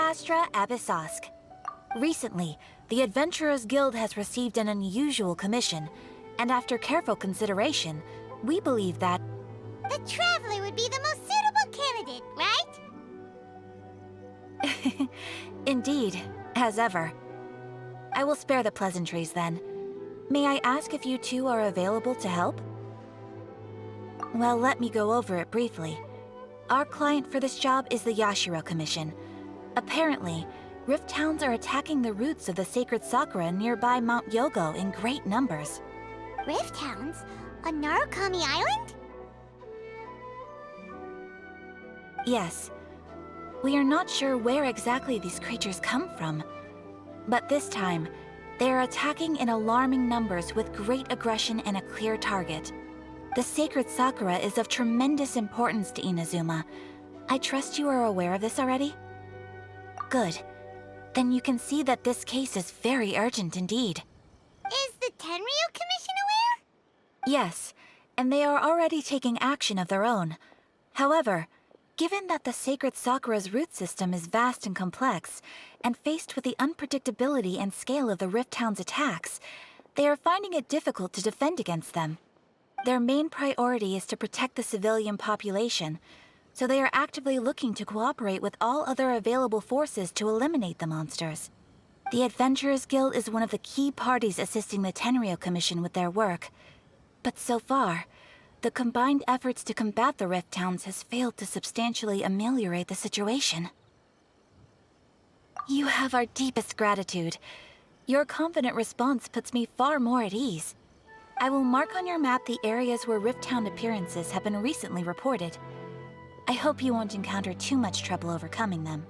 Astra Abyssosk. Recently, the Adventurers Guild has received an unusual commission, and after careful consideration, we believe that... The Traveler would be the most suitable candidate, right? Indeed, as ever. I will spare the pleasantries then. May I ask if you two are available to help? Well, let me go over it briefly. Our client for this job is the Yashiro Commission. Apparently, Rift Towns are attacking the roots of the sacred sakura nearby Mount Yogo in great numbers. Rift Towns? On Narukami Island? Yes. We are not sure where exactly these creatures come from. But this time, they are attacking in alarming numbers with great aggression and a clear target. The sacred sakura is of tremendous importance to Inazuma. I trust you are aware of this already? Good. Then you can see that this case is very urgent indeed. Is the Tenryu Commission aware? Yes, and they are already taking action of their own. However, given that the sacred sakura's root system is vast and complex, and faced with the unpredictability and scale of the Rift Town's attacks, they are finding it difficult to defend against them. Their main priority is to protect the civilian population, so they are actively looking to cooperate with all other available forces to eliminate the monsters. The Adventurers Guild is one of the key parties assisting the Tenryu Commission with their work. But so far, the combined efforts to combat the Rift Towns has failed to substantially ameliorate the situation. You have our deepest gratitude. Your confident response puts me far more at ease. I will mark on your map the areas where Rift Town appearances have been recently reported. I hope you won't encounter too much trouble overcoming them.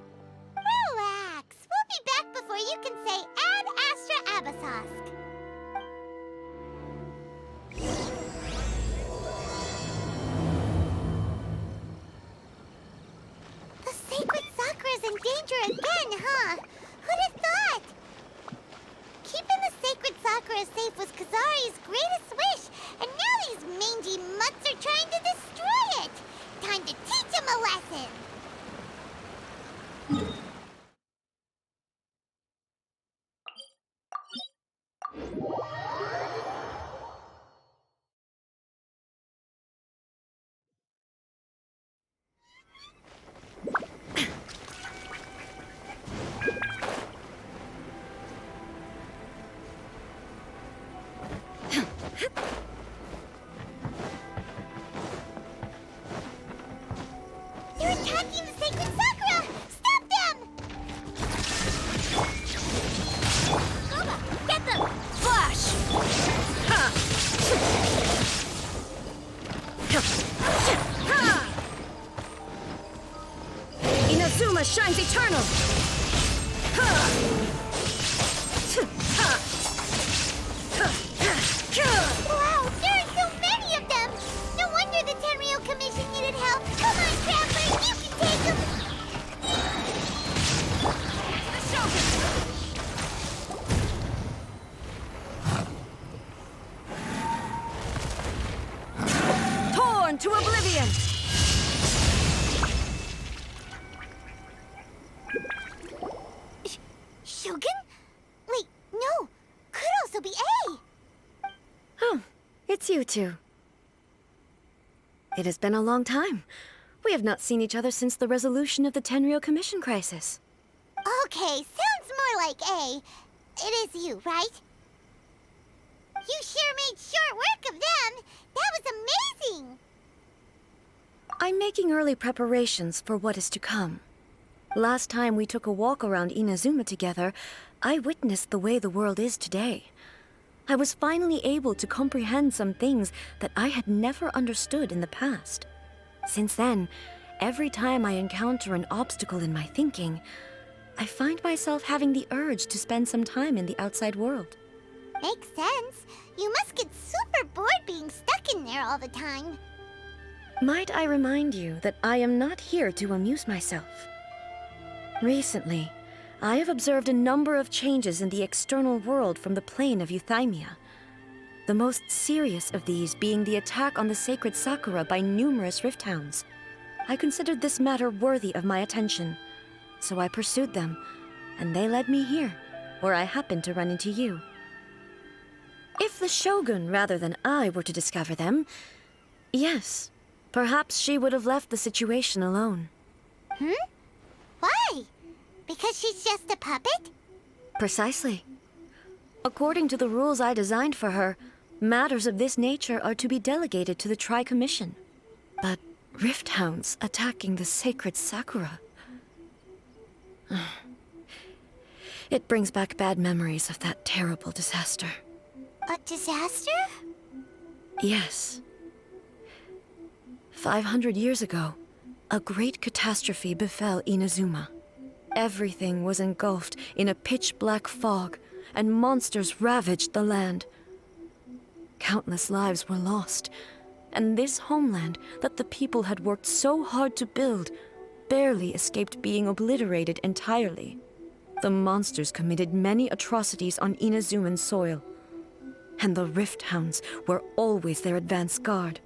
Relax. We'll be back before you can say Ad Astra Abyssosk. The sacred sakura's in danger again, huh? Who'd have thought? Keeping the sacred sakura safe was Kazari's greatest wish, and now these mangy mutts are trying to destroy it! Time to teach him a lesson! They're attacking the sacred sakura! Stop them! Goba, get them! Flash! Ha! Ha! Inazuma shines eternal! Ha! Wow, there are so many of them! No wonder the Tenryu Commission needed help! Come on, Traveler, you can take them! The Shogun! Torn to oblivion! Shogun? Wait, no! Could also be A! Oh, it's you two. It has been a long time. We have not seen each other since the resolution of the Tenryu Commission crisis. Okay, sounds more like A. It is you, right? You sure made short work of them! That was amazing! I'm making early preparations for what is to come. Last time we took a walk around Inazuma together, I witnessed the way the world is today. I was finally able to comprehend some things that I had never understood in the past. Since then, every time I encounter an obstacle in my thinking, I find myself having the urge to spend some time in the outside world. Makes sense. You must get super bored being stuck in there all the time. Might I remind you that I am not here to amuse myself. Recently, I have observed a number of changes in the external world from the plane of Euthymia. The most serious of these being the attack on the sacred Sakura by numerous Rift Hounds. I considered this matter worthy of my attention. so I pursued them, and they led me here, where I happened to run into you. If the Shogun, rather than I, were to discover them, yes, perhaps she would have left the situation alone. Why? Because she's just a puppet? Precisely. According to the rules I designed for her, matters of this nature are to be delegated to the Tri-Commission. But Rift Hounds attacking the sacred Sakura... It brings back bad memories of that terrible disaster. A disaster? Yes. 500 years ago, a great catastrophe befell Inazuma. Everything was engulfed in a pitch-black fog, and monsters ravaged the land. Countless lives were lost, and this homeland that the people had worked so hard to build barely escaped being obliterated entirely. The monsters committed many atrocities on Inazuman soil, and the Rift Hounds were always their advance guard.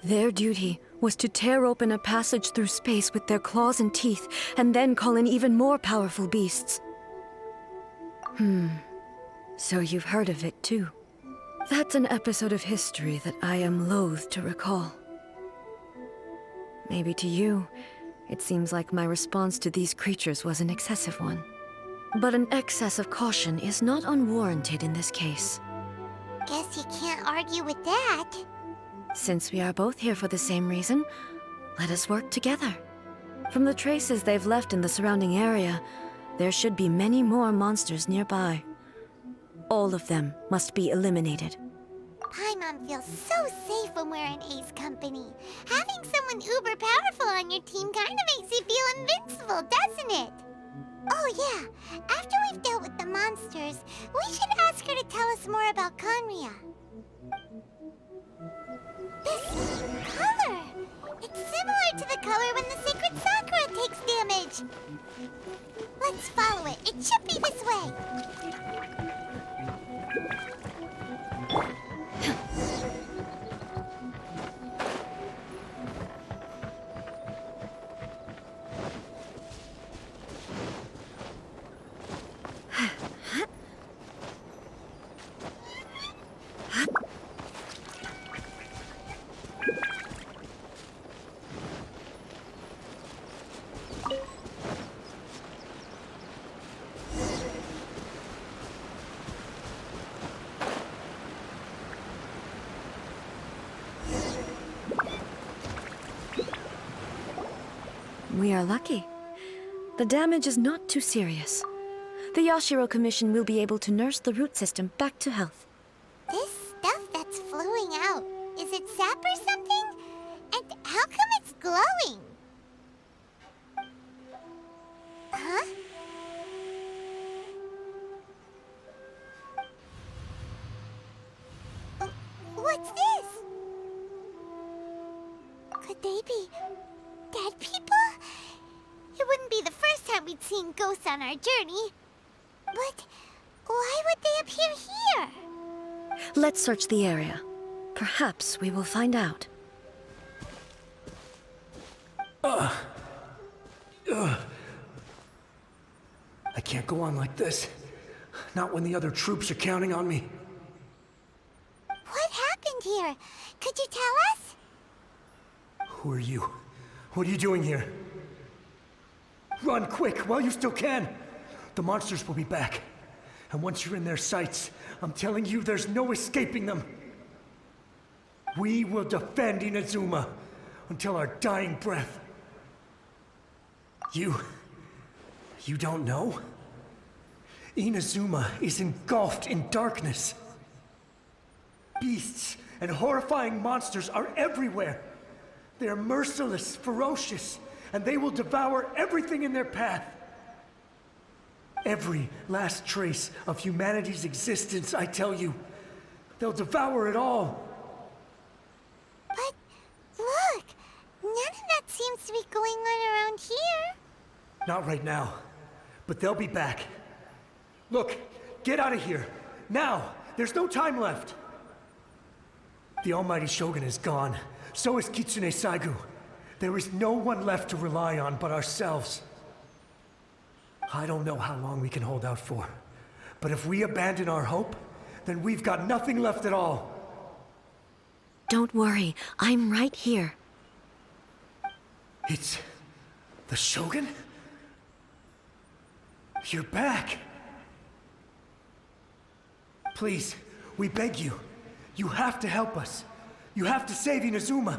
Their duty was to tear open a passage through space with their claws and teeth, and then call in even more powerful beasts. So you've heard of it too. That's an episode of history that I am loath to recall. Maybe to you, it seems like my response to these creatures was an excessive one. But an excess of caution is not unwarranted in this case. Guess you can't argue with that. Since we are both here for the same reason, let us work together. From the traces they've left in the surrounding area, there should be many more monsters nearby. All of them must be eliminated. Paimon feels so safe when we're in A's company. Having someone uber powerful on your team kind of makes you feel invincible, doesn't it? Oh yeah, after we've dealt with the monsters, we should ask her to tell us more about Conria. This color! It's similar to the color when the sacred Sakura takes damage. Let's follow it. It should be this way. We are lucky. The damage is not too serious. The Yashiro Commission will be able to nurse the root system back to health. This stuff that's flowing out, is it sap or something? And how come it's glowing? Huh? What's this? Could they be dead people? It wouldn't be the first time we'd seen ghosts on our journey. But why would they appear here? Let's search the area. Perhaps we will find out. I can't go on like this. Not when the other troops are counting on me. What happened here? Could you tell us? Who are you? What are you doing here? Run quick while you still can. The monsters will be back. And once you're in their sights, I'm telling you there's no escaping them. We will defend Inazuma until our dying breath. You don't know? Inazuma is engulfed in darkness. Beasts and horrifying monsters are everywhere. They are merciless, ferocious, and they will devour everything in their path. Every last trace of humanity's existence, I tell you. They'll devour it all. But look, none of that seems to be going on around here. Not right now, but they'll be back. Look, get out of here. Now! There's no time left! The almighty Shogun is gone. So is Kitsune Saigu. There is no one left to rely on but ourselves. I don't know how long we can hold out for. But if we abandon our hope, then we've got nothing left at all. Don't worry, I'm right here. It's... the Shogun? You're back! Please, we beg you. You have to help us. You have to save Inazuma.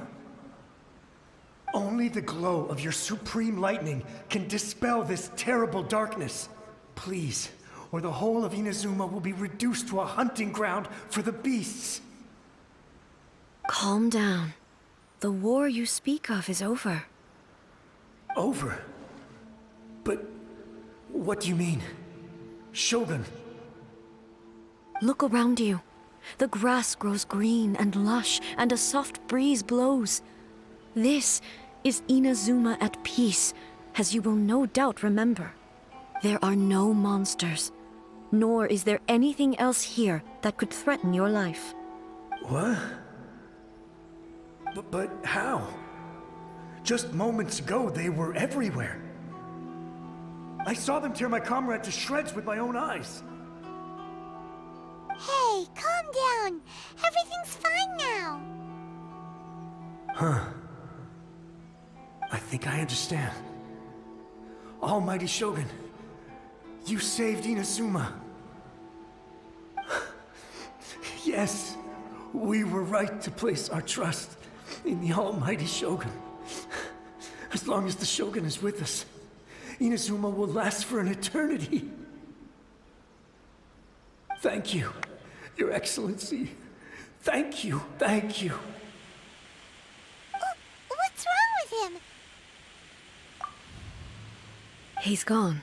Only the glow of your supreme lightning can dispel this terrible darkness. Please, or the whole of Inazuma will be reduced to a hunting ground for the beasts. Calm down. The war you speak of is over. Over? But what do you mean? Shogun? Look around you. The grass grows green and lush, and a soft breeze blows. This is Inazuma at peace, as you will no doubt remember. There are no monsters, nor is there anything else here that could threaten your life. What? But how? Just moments ago, they were everywhere. I saw them tear my comrade to shreds with my own eyes. Hey, calm down. Everything's fine now. Huh. I think I understand. Almighty Shogun, you saved Inazuma. Yes, we were right to place our trust in the Almighty Shogun. As long as the Shogun is with us, Inazuma will last for an eternity. Thank you, Your Excellency. Thank you, thank you. What's wrong with him? He's gone.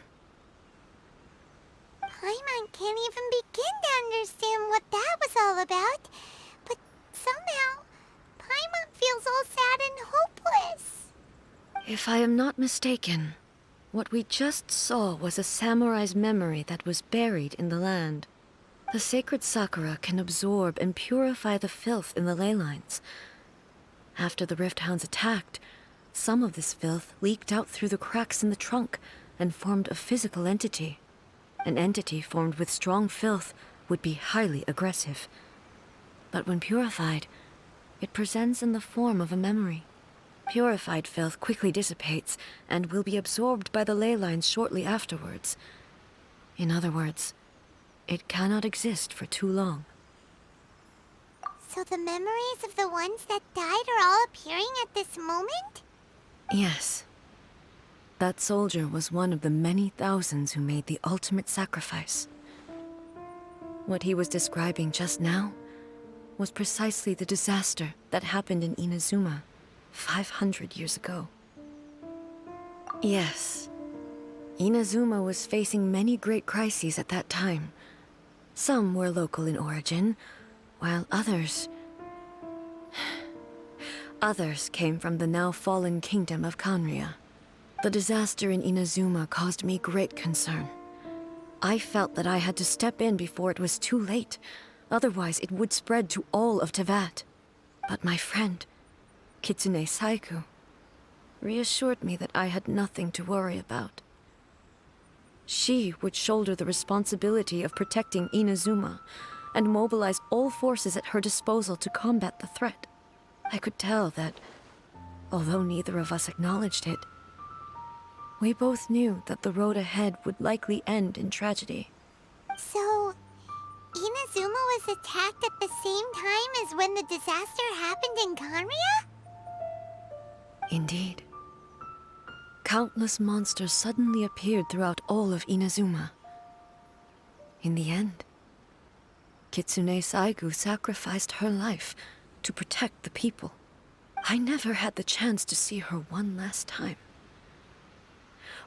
Paimon can't even begin to understand what that was all about. But somehow, Paimon feels all sad and hopeless. If I am not mistaken, what we just saw was a samurai's memory that was buried in the land. The sacred sakura can absorb and purify the filth in the ley lines. After the Rift Hounds attacked, some of this filth leaked out through the cracks in the trunk and formed a physical entity. An entity formed with strong filth would be highly aggressive. But when purified, it presents in the form of a memory. Purified filth quickly dissipates and will be absorbed by the ley lines shortly afterwards. In other words, it cannot exist for too long. So the memories of the ones that died are all appearing at this moment? Yes. That soldier was one of the many thousands who made the ultimate sacrifice. What he was describing just now was precisely the disaster that happened in Inazuma 500 years ago. Yes. Inazuma was facing many great crises at that time. Some were local in origin, while others came from the now fallen kingdom of Kanria. The disaster in Inazuma caused me great concern. I felt that I had to step in before it was too late, otherwise it would spread to all of Tevat. But my friend, Kitsune Saiku, reassured me that I had nothing to worry about. She would shoulder the responsibility of protecting Inazuma and mobilize all forces at her disposal to combat the threat. I could tell that, although neither of us acknowledged it, we both knew that the road ahead would likely end in tragedy. So, Inazuma was attacked at the same time as when the disaster happened in Kanria? Indeed. Countless monsters suddenly appeared throughout all of Inazuma. In the end, Kitsune Saigu sacrificed her life to protect the people. I never had the chance to see her one last time.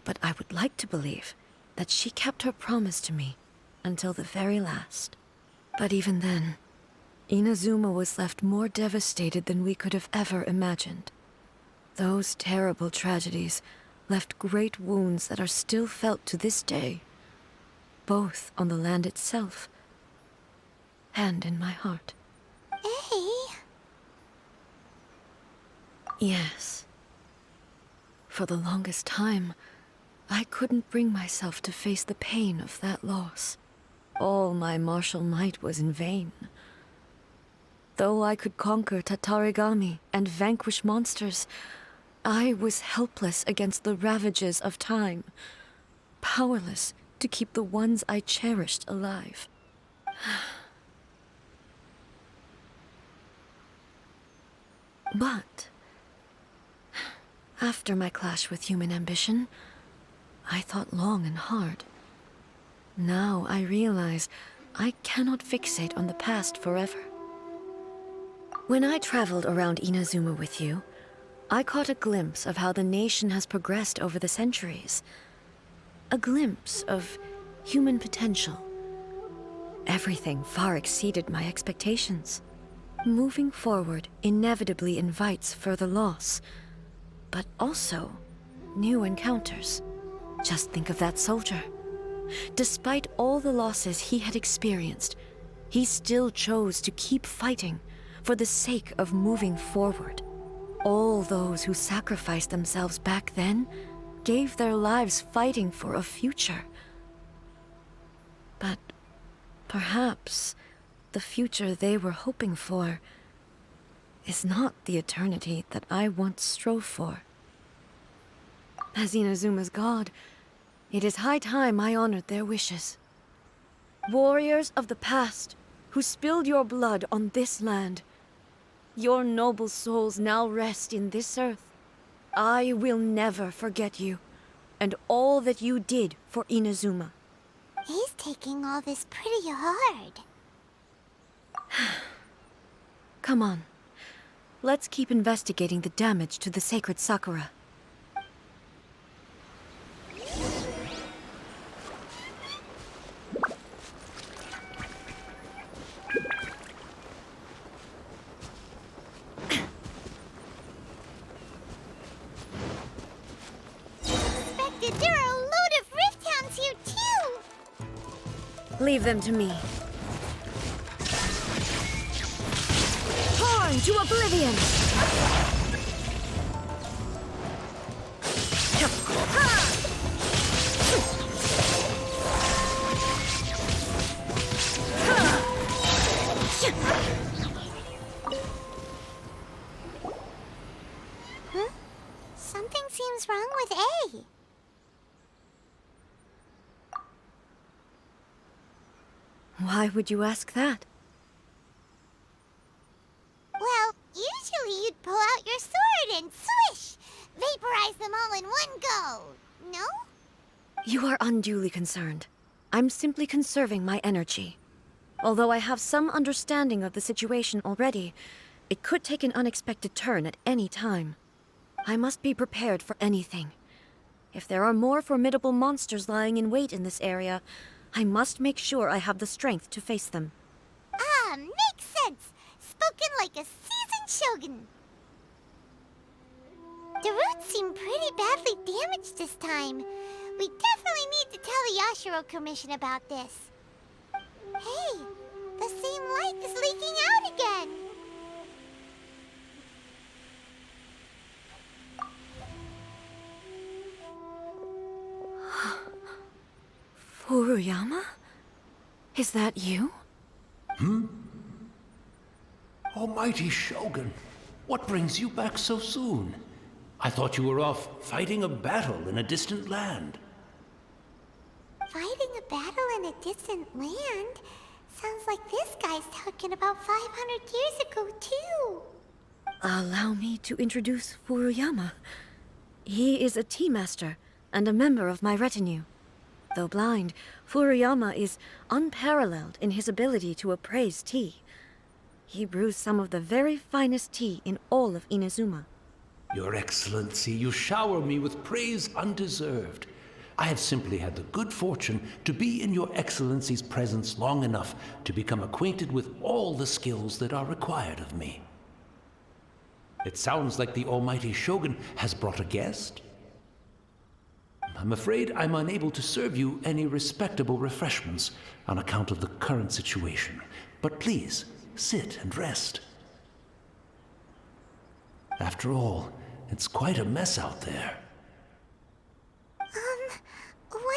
But I would like to believe that she kept her promise to me until the very last. But even then, Inazuma was left more devastated than we could have ever imagined. Those terrible tragedies left great wounds that are still felt to this day, both on the land itself and in my heart. Hey. Yes. For the longest time, I couldn't bring myself to face the pain of that loss. All my martial might was in vain. Though I could conquer Tatarigami and vanquish monsters, I was helpless against the ravages of time, powerless to keep the ones I cherished alive. But after my clash with human ambition, I thought long and hard. Now I realize I cannot fixate on the past forever. When I traveled around Inazuma with you, I caught a glimpse of how the nation has progressed over the centuries. A glimpse of human potential. Everything far exceeded my expectations. Moving forward inevitably invites further loss, but also new encounters. Just think of that soldier. Despite all the losses he had experienced, he still chose to keep fighting for the sake of moving forward. All those who sacrificed themselves back then gave their lives fighting for a future. But perhaps the future they were hoping for is not the eternity that I once strove for. As Inazuma's god, it is high time I honored their wishes. Warriors of the past, who spilled your blood on this land, your noble souls now rest in this earth. I will never forget you, and all that you did for Inazuma. He's taking all this pretty hard. Come on. Let's keep investigating the damage to the sacred Sakura. There are a load of Rift Hounds here too! Leave them to me. Torn to oblivion! Huh? Something seems wrong with A. Why would you ask that? Well, usually you'd pull out your sword and swish! Vaporize them all in one go, no? You are unduly concerned. I'm simply conserving my energy. Although I have some understanding of the situation already, it could take an unexpected turn at any time. I must be prepared for anything. If there are more formidable monsters lying in wait in this area, I must make sure I have the strength to face them. Ah, makes sense! Spoken like a seasoned shogun. The roots seem pretty badly damaged this time. We definitely need to tell the Yashiro Commission about this. Hey, the same light is leaking out again. Furuyama? Is that you? Almighty Shogun, what brings you back so soon? I thought you were off fighting a battle in a distant land. Fighting a battle in a distant land? Sounds like this guy's talking about 500 years ago, too. Allow me to introduce Furuyama. He is a tea master and a member of my retinue. Though blind, Furuyama is unparalleled in his ability to appraise tea. He brews some of the very finest tea in all of Inazuma. Your Excellency, you shower me with praise undeserved. I have simply had the good fortune to be in Your Excellency's presence long enough to become acquainted with all the skills that are required of me. It sounds like the Almighty Shogun has brought a guest. I'm afraid I'm unable to serve you any respectable refreshments on account of the current situation. But please, sit and rest. After all, it's quite a mess out there.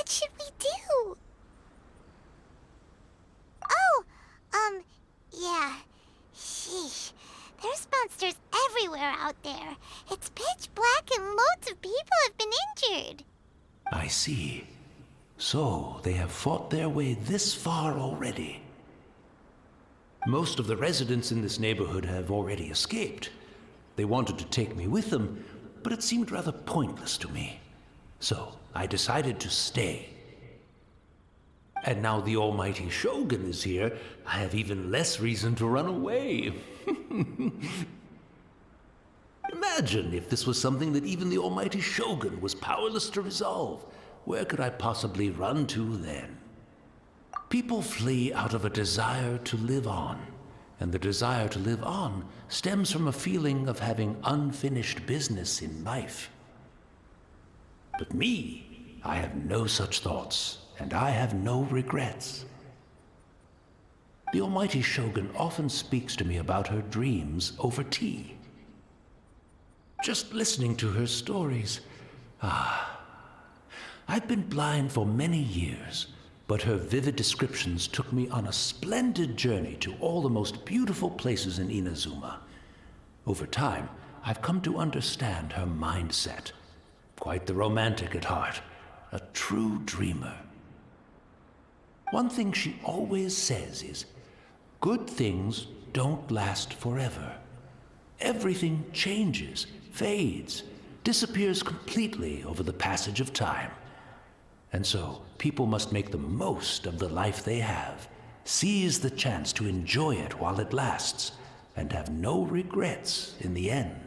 What should we do? Oh, yeah. Sheesh. There's monsters everywhere out there. It's pitch black and loads of people have been injured. I see. So, they have fought their way this far already. Most of the residents in this neighborhood have already escaped. They wanted to take me with them, but it seemed rather pointless to me. So, I decided to stay. And now the almighty Shogun is here, I have even less reason to run away. Imagine if this was something that even the almighty Shogun was powerless to resolve. Where could I possibly run to then? People flee out of a desire to live on, and the desire to live on stems from a feeling of having unfinished business in life. But me, I have no such thoughts, and I have no regrets. The almighty Shogun often speaks to me about her dreams over tea. Just listening to her stories, I've been blind for many years, but her vivid descriptions took me on a splendid journey to all the most beautiful places in Inazuma. Over time, I've come to understand her mindset. Quite the romantic at heart, a true dreamer. One thing she always says is, good things don't last forever. Everything changes, fades, disappears completely over the passage of time. And so, people must make the most of the life they have, seize the chance to enjoy it while it lasts, and have no regrets in the end.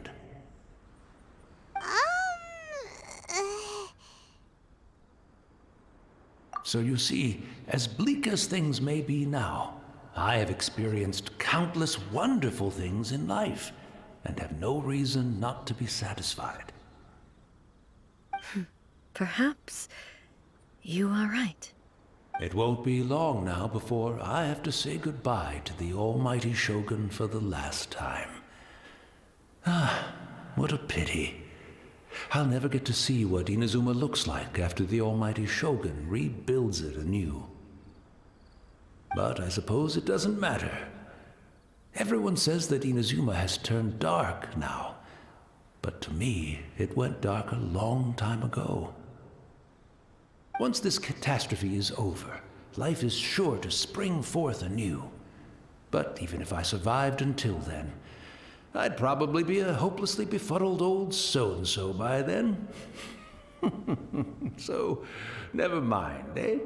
So you see, as bleak as things may be now, I have experienced countless wonderful things in life, and have no reason not to be satisfied. Perhaps you are right. It won't be long now before I have to say goodbye to the almighty Shogun for the last time. What a pity. I'll never get to see what Inazuma looks like after the almighty Shogun rebuilds it anew. But I suppose it doesn't matter. Everyone says that Inazuma has turned dark now, but to me, it went dark a long time ago. Once this catastrophe is over, life is sure to spring forth anew. But even if I survived until then, I'd probably be a hopelessly befuddled old so-and-so by then. So, never mind, eh?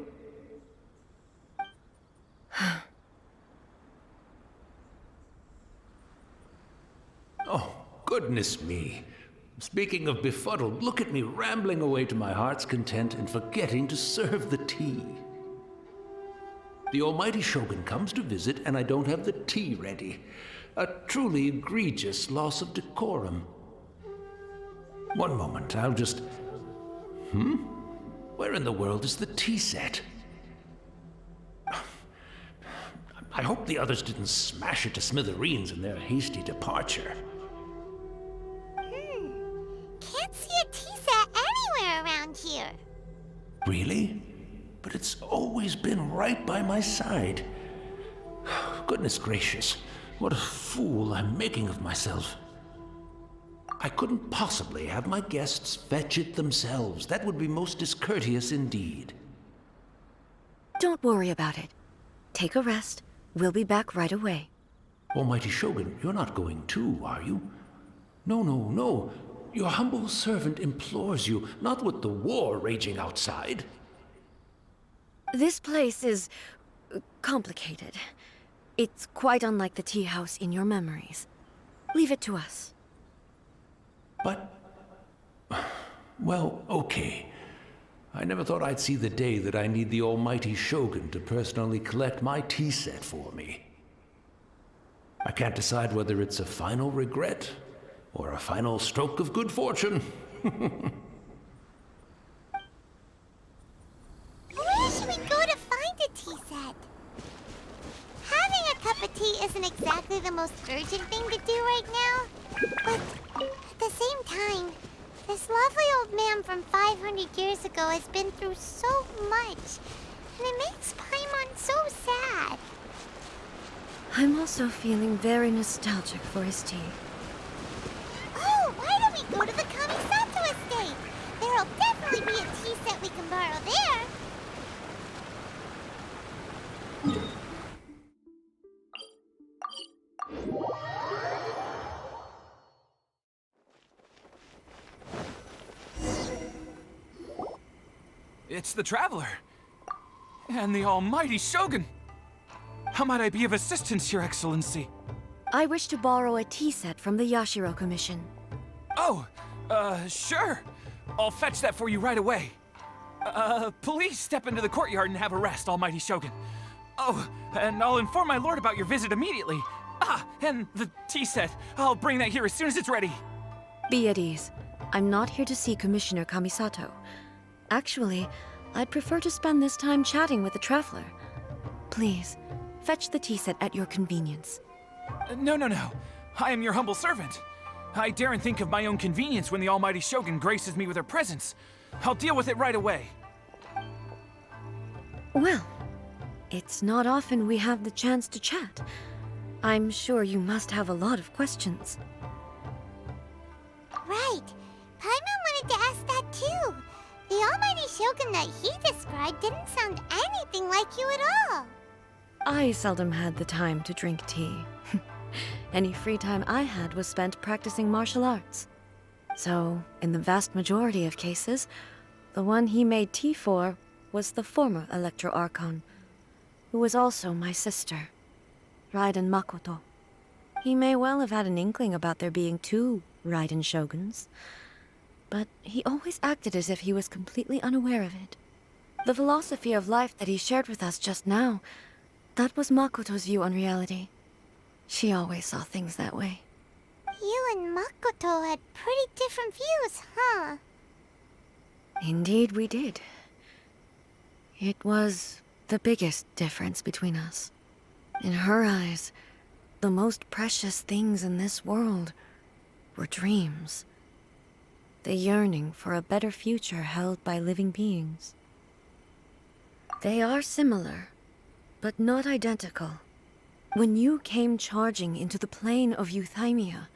Oh, goodness me. Speaking of befuddled, look at me rambling away to my heart's content and forgetting to serve the tea. The almighty Shogun comes to visit and I don't have the tea ready. A truly egregious loss of decorum. One moment, I'll just... Where in the world is the tea set? I hope the others didn't smash it to smithereens in their hasty departure. Can't see a tea set anywhere around here. Really? But it's always been right by my side. Goodness gracious, what a fool I'm making of myself. I couldn't possibly have my guests fetch it themselves. That would be most discourteous indeed. Don't worry about it. Take a rest. We'll be back right away. Almighty Shogun, you're not going too, are you? No. Your humble servant implores you, not with the war raging outside. This place is complicated. It's quite unlike the tea house in your memories. Leave it to us. But... well, okay. I never thought I'd see the day that I need the almighty Shogun to personally collect my tea set for me. I can't decide whether it's a final regret or a final stroke of good fortune. Where should we go to find a tea set? Having a cup of tea isn't exactly the most urgent thing to do right now. But at the same time, This lovely old man from 500 years ago has been through so much, and it makes Paimon so sad. I'm also feeling very nostalgic for his tea. Oh, why don't we go to the Kamisato estate? There'll definitely be a tea set we can borrow there. It's the Traveler. And the almighty Shogun. How might I be of assistance, Your Excellency? I wish to borrow a tea set from the Yashiro Commission. Oh, sure. I'll fetch that for you right away. Please step into the courtyard and have a rest, almighty Shogun. Oh, and I'll inform my lord about your visit immediately. Ah, and the tea set. I'll bring that here as soon as it's ready. Be at ease. I'm not here to see Commissioner Kamisato. Actually, I'd prefer to spend this time chatting with the Traveler. Please, fetch the tea set at your convenience. No. I am your humble servant. I daren't think of my own convenience when the almighty Shogun graces me with her presence. I'll deal with it right away. Well, it's not often we have the chance to chat. I'm sure you must have a lot of questions. Right. Paimon wanted to ask that too. The almighty Shogun that he described didn't sound anything like you at all. I seldom had the time to drink tea. Any free time I had was spent practicing martial arts. So, in the vast majority of cases, the one he made tea for was the former Electro Archon, who was also my sister, Raiden Makoto. He may well have had an inkling about there being two Raiden Shoguns, but he always acted as if he was completely unaware of it. The philosophy of life that he shared with us just now, that was Makoto's view on reality. She always saw things that way. You and Makoto had pretty different views, huh? Indeed we did. It was the biggest difference between us. In her eyes, the most precious things in this world were dreams. The yearning for a better future held by living beings. They are similar, but not identical. When you came charging into the plane of Euthymia,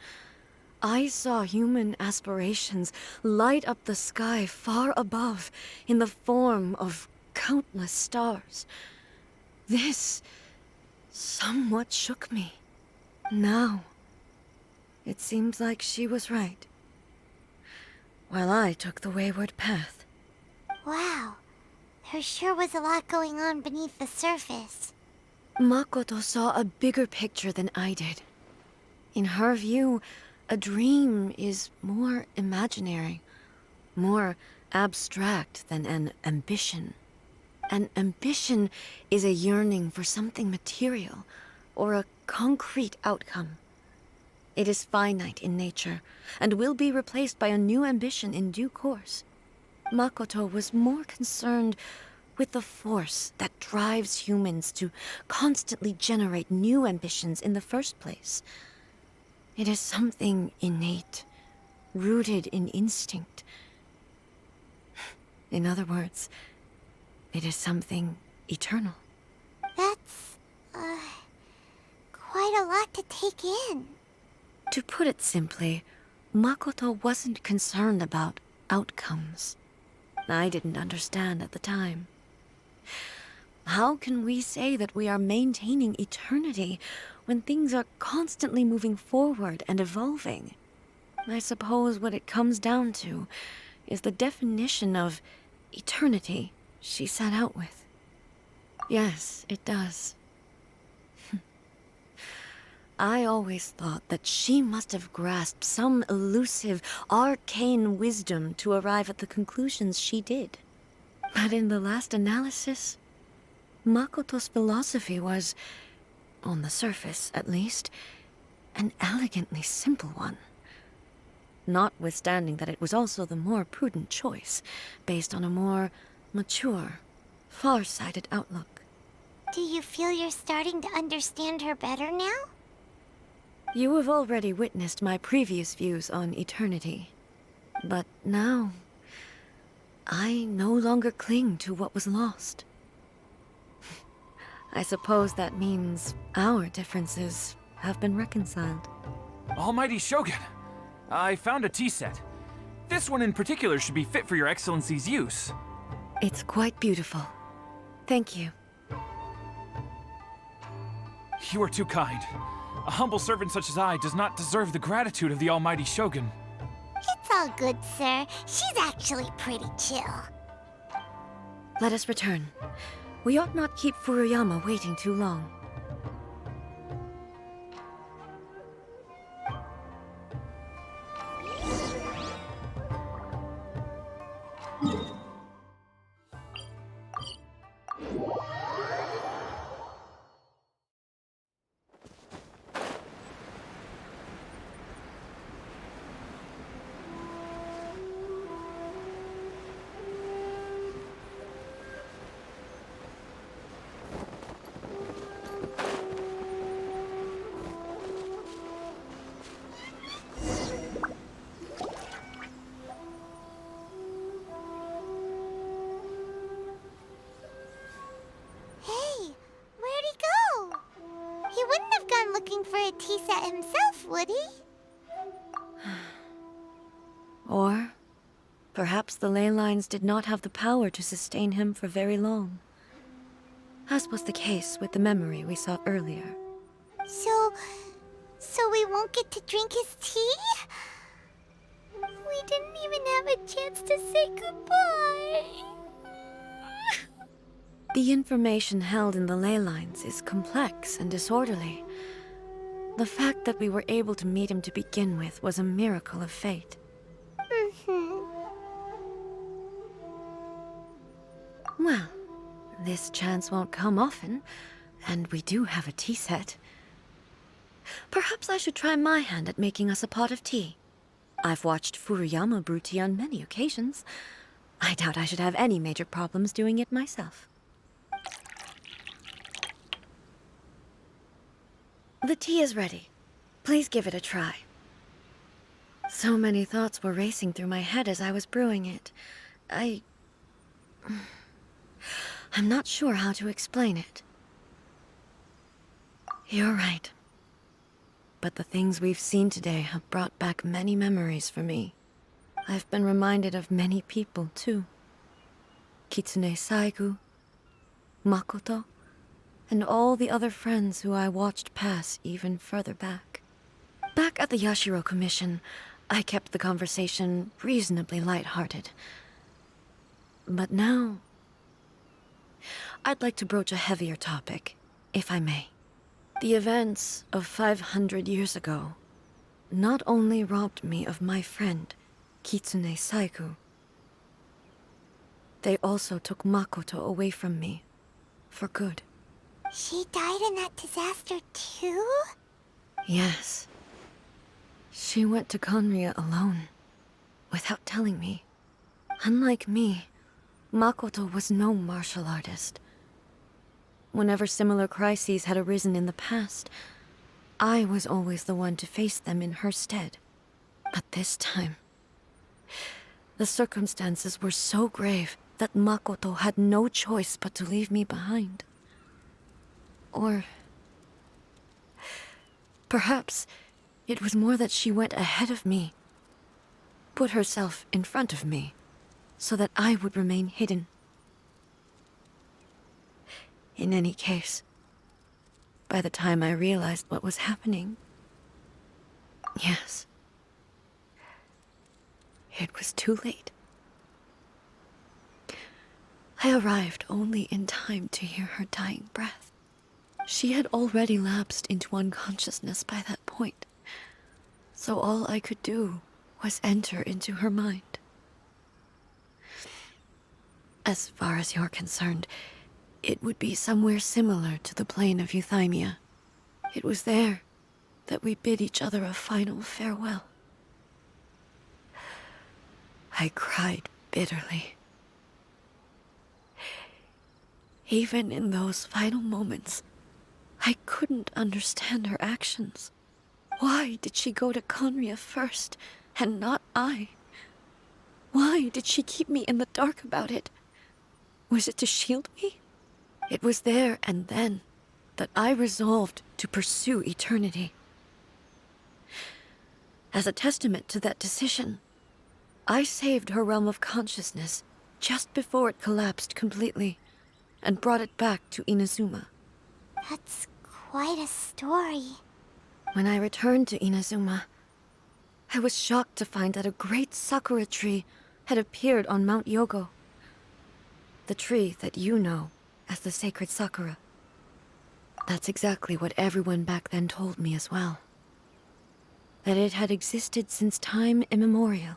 I saw human aspirations light up the sky far above in the form of countless stars. This somewhat shook me. Now, it seems like she was right, while I took the wayward path. Wow. There sure was a lot going on beneath the surface. Makoto saw a bigger picture than I did. In her view, a dream is more imaginary, more abstract than an ambition. An ambition is a yearning for something material, or a concrete outcome. It is finite in nature, and will be replaced by a new ambition in due course. Makoto was more concerned with the force that drives humans to constantly generate new ambitions in the first place. It is something innate, rooted in instinct. In other words, it is something eternal. That's, quite a lot to take in. To put it simply, Makoto wasn't concerned about outcomes. I didn't understand at the time. How can we say that we are maintaining eternity when things are constantly moving forward and evolving? I suppose what it comes down to is the definition of eternity she set out with. Yes, it does. I always thought that she must have grasped some elusive, arcane wisdom to arrive at the conclusions she did. But in the last analysis, Makoto's philosophy was, on the surface at least, an elegantly simple one. Notwithstanding that it was also the more prudent choice, based on a more mature, far-sighted outlook. Do you feel you're starting to understand her better now? You have already witnessed my previous views on eternity. But now, I no longer cling to what was lost. I suppose that means our differences have been reconciled. Almighty Shogun, I found a tea set. This one in particular should be fit for your Excellency's use. It's quite beautiful. Thank you. You are too kind. A humble servant such as I does not deserve the gratitude of the Almighty Shogun. It's all good, sir. She's actually pretty chill. Let us return. We ought not keep Furuyama waiting too long. Hey, where'd he go? He wouldn't have gone looking for a tea set himself, would he? Or perhaps the ley lines did not have the power to sustain him for very long, as was the case with the memory we saw earlier. So we won't get to drink his tea? We didn't even have a chance to say goodbye. The information held in the ley lines is complex and disorderly. The fact that we were able to meet him to begin with was a miracle of fate. Well, this chance won't come often, and we do have a tea set. Perhaps I should try my hand at making us a pot of tea. I've watched Furuyama brew tea on many occasions. I doubt I should have any major problems doing it myself. The tea is ready. Please give it a try. So many thoughts were racing through my head as I was brewing it. I'm not sure how to explain it. You're right. But the things we've seen today have brought back many memories for me. I've been reminded of many people, too. Kitsune Saigu, Makoto, and all the other friends who I watched pass even further back. Back at the Yashiro Commission, I kept the conversation reasonably lighthearted. But now, I'd like to broach a heavier topic, if I may. The events of 500 years ago not only robbed me of my friend, Kitsune Saigu, they also took Makoto away from me, for good. She died in that disaster too? Yes. She went to Conria alone, without telling me. Unlike me, Makoto was no martial artist. Whenever similar crises had arisen in the past, I was always the one to face them in her stead. But this time, the circumstances were so grave that Makoto had no choice but to leave me behind. Or perhaps it was more that she went ahead of me, put herself in front of me, so that I would remain hidden. In any case, by the time I realized what was happening, yes, it was too late. I arrived only in time to hear her dying breath. She had already lapsed into unconsciousness by that point, so all I could do was enter into her mind. As far as you're concerned, it would be somewhere similar to the plain of Euthymia. It was there that we bid each other a final farewell. I cried bitterly. Even in those final moments, I couldn't understand her actions. Why did she go to Conria first, and not I? Why did she keep me in the dark about it? Was it to shield me? It was there and then that I resolved to pursue eternity. As a testament to that decision, I saved her realm of consciousness just before it collapsed completely and brought it back to Inazuma. That's quite a story. When I returned to Inazuma, I was shocked to find that a great sakura tree had appeared on Mount Yogo. The tree that you know as the sacred sakura. That's exactly what everyone back then told me as well. That it had existed since time immemorial.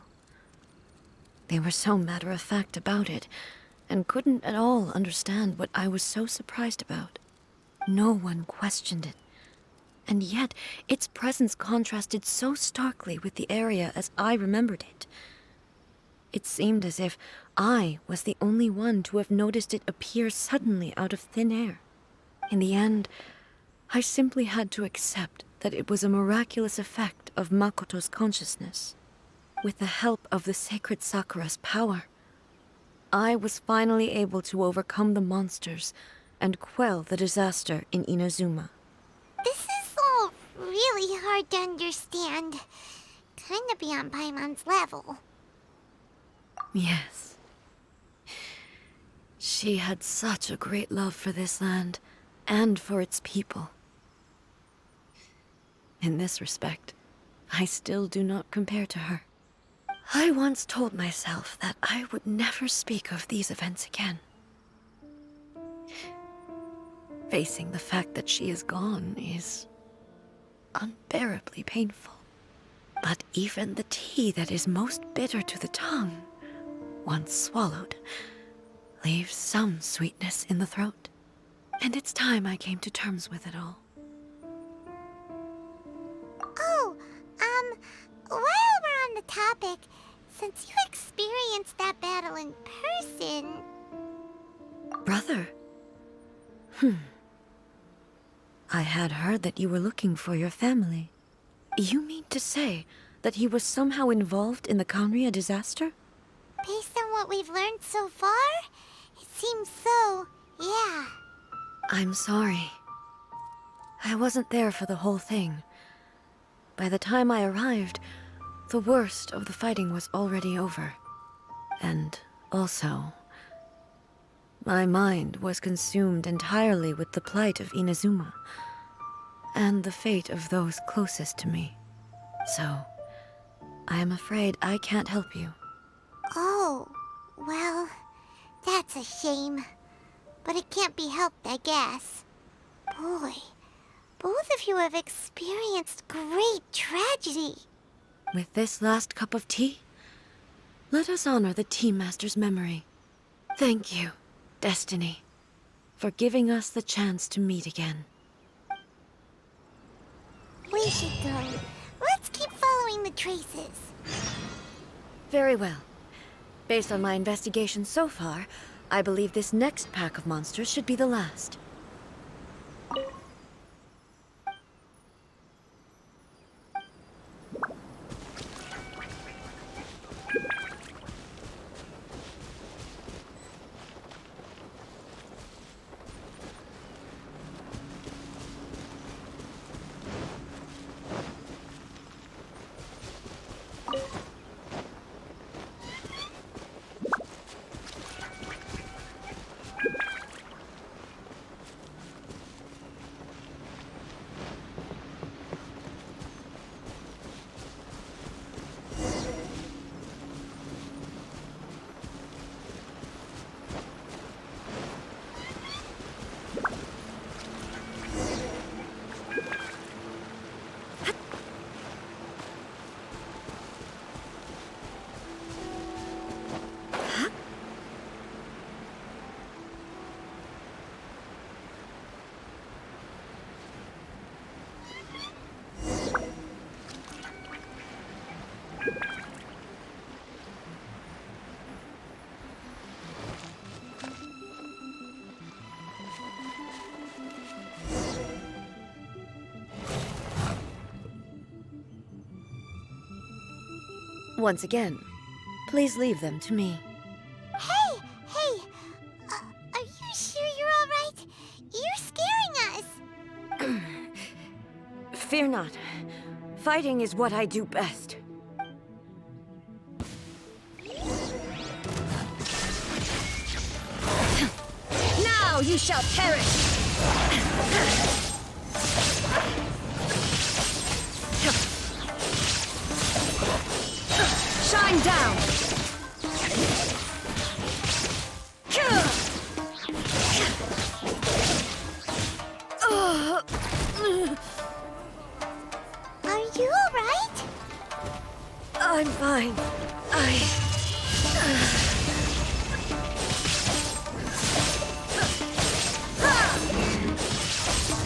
They were so matter-of-fact about it, and couldn't at all understand what I was so surprised about. No one questioned it. And yet, its presence contrasted so starkly with the area as I remembered it. It seemed as if I was the only one to have noticed it appear suddenly out of thin air. In the end, I simply had to accept that it was a miraculous effect of Makoto's consciousness. With the help of the sacred Sakura's power, I was finally able to overcome the monsters and quell the disaster in Inazuma. This is all really hard to understand. Kinda beyond Paimon's level. Yes. She had such a great love for this land, and for its people. In this respect, I still do not compare to her. I once told myself that I would never speak of these events again. Facing the fact that she is gone is unbearably painful. But even the tea that is most bitter to the tongue, once swallowed, leaves some sweetness in the throat. And it's time I came to terms with it all. Oh, while we're on the topic, since you experienced that battle in person... Brother? I had heard that you were looking for your family. You mean to say that he was somehow involved in the Kanria disaster? Based on what we've learned so far, it seems so, yeah. I'm sorry. I wasn't there for the whole thing. By the time I arrived, the worst of the fighting was already over. And also, my mind was consumed entirely with the plight of Inazuma, and the fate of those closest to me. So, I am afraid I can't help you. Oh, well, that's a shame. But it can't be helped, I guess. Boy, both of you have experienced great tragedy. With this last cup of tea, let us honor the Tea Master's memory. Thank you, Destiny, for giving us the chance to meet again. We should go. Let's keep following the traces. Very well. Based on my investigation so far, I believe this next pack of monsters should be the last. Once again, Please leave them to me. Hey, hey! Are you sure you're all right? You're scaring us! Fear not. Fighting is what I do best. Now you shall perish! Shine down! Are you all right? I'm fine.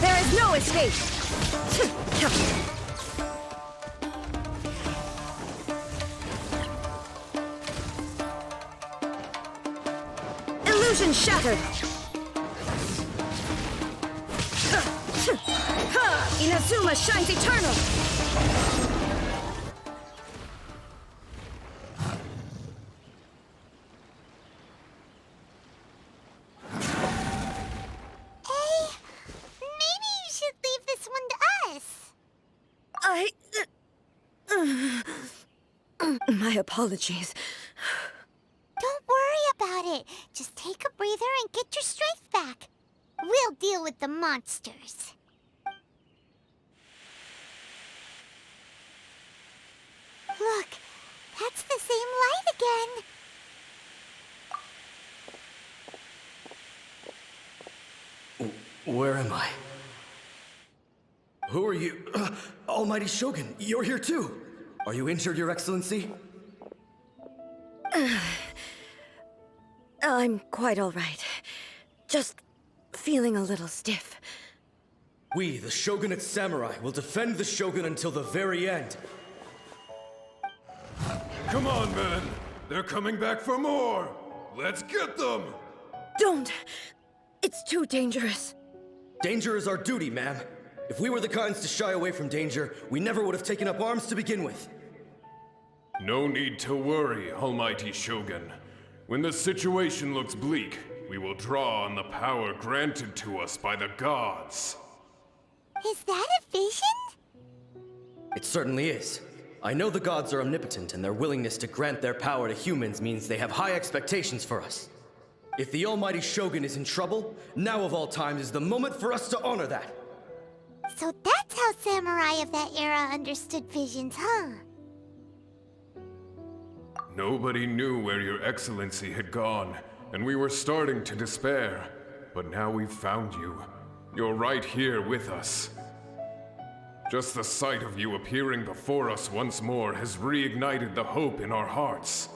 There is no escape! Illusion shattered! Inazuma shines eternal! Maybe you should leave this one to us. My apologies. Don't worry about it. Just take a breather and get your strength back. We'll deal with the monsters. Look, that's the same light again. Where am I? Who are you? Almighty Shogun, you're here too! Are you injured, Your Excellency? I'm quite all right. Just feeling a little stiff. We, the Shogunate Samurai, will defend the Shogun until the very end. Come on, men! They're coming back for more! Let's get them! Don't! It's too dangerous. Danger is our duty, ma'am. If we were the kinds to shy away from danger, we never would have taken up arms to begin with. No need to worry, Almighty Shogun. When the situation looks bleak, we will draw on the power granted to us by the gods. Is that a vision? It certainly is. I know the gods are omnipotent, and their willingness to grant their power to humans means they have high expectations for us. If the Almighty Shogun is in trouble, now of all times is the moment for us to honor that. So that's how samurai of that era understood visions, huh? Nobody knew where Your Excellency had gone, and we were starting to despair. But now we've found you. You're right here with us. Just the sight of you appearing before us once more has reignited the hope in our hearts.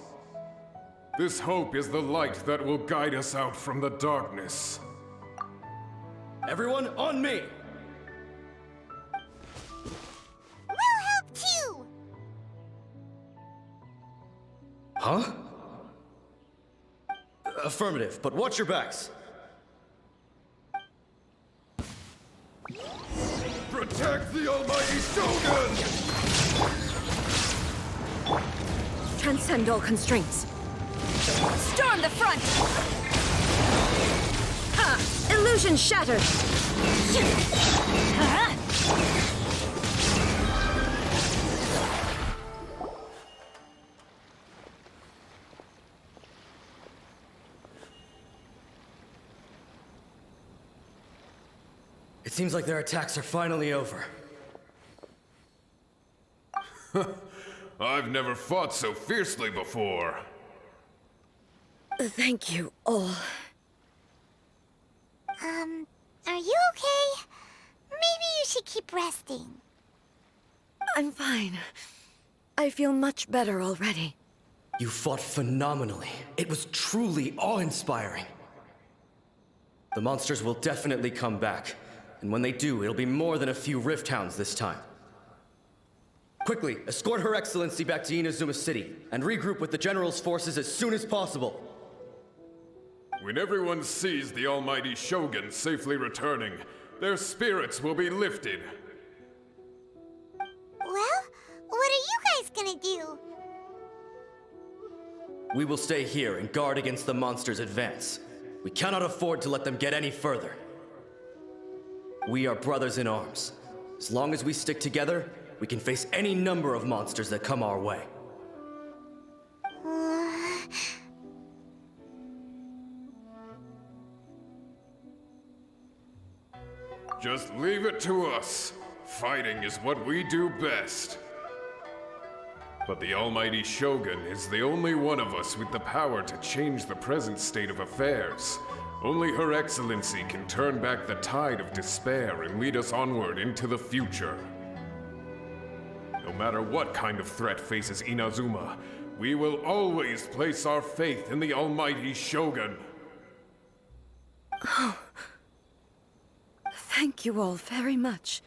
This hope is the light that will guide us out from the darkness. Everyone, on me! We'll help too! Huh? Affirmative, but watch your backs. Protect the Almighty Shogun! Transcend all constraints. Storm the front! Ha! Illusion shattered! It seems like their attacks are finally over. I've never fought so fiercely before. Thank you all. Are you okay? Maybe you should keep resting. I'm fine. I feel much better already. You fought phenomenally. It was truly awe-inspiring. The monsters will definitely come back. And when they do, it'll be more than a few Rift Hounds this time. Quickly, escort Her Excellency back to Inazuma City, and regroup with the General's forces as soon as possible. When everyone sees the Almighty Shogun safely returning, their spirits will be lifted. Well, what are you guys gonna do? We will stay here and guard against the monsters' advance. We cannot afford to let them get any further. We are brothers in arms. As long as we stick together, we can face any number of monsters that come our way. Just leave it to us. Fighting is what we do best. But the almighty Shogun is the only one of us with the power to change the present state of affairs. Only Her Excellency can turn back the tide of despair and lead us onward into the future. No matter what kind of threat faces Inazuma, we will always place our faith in the almighty Shogun. Thank you all very much.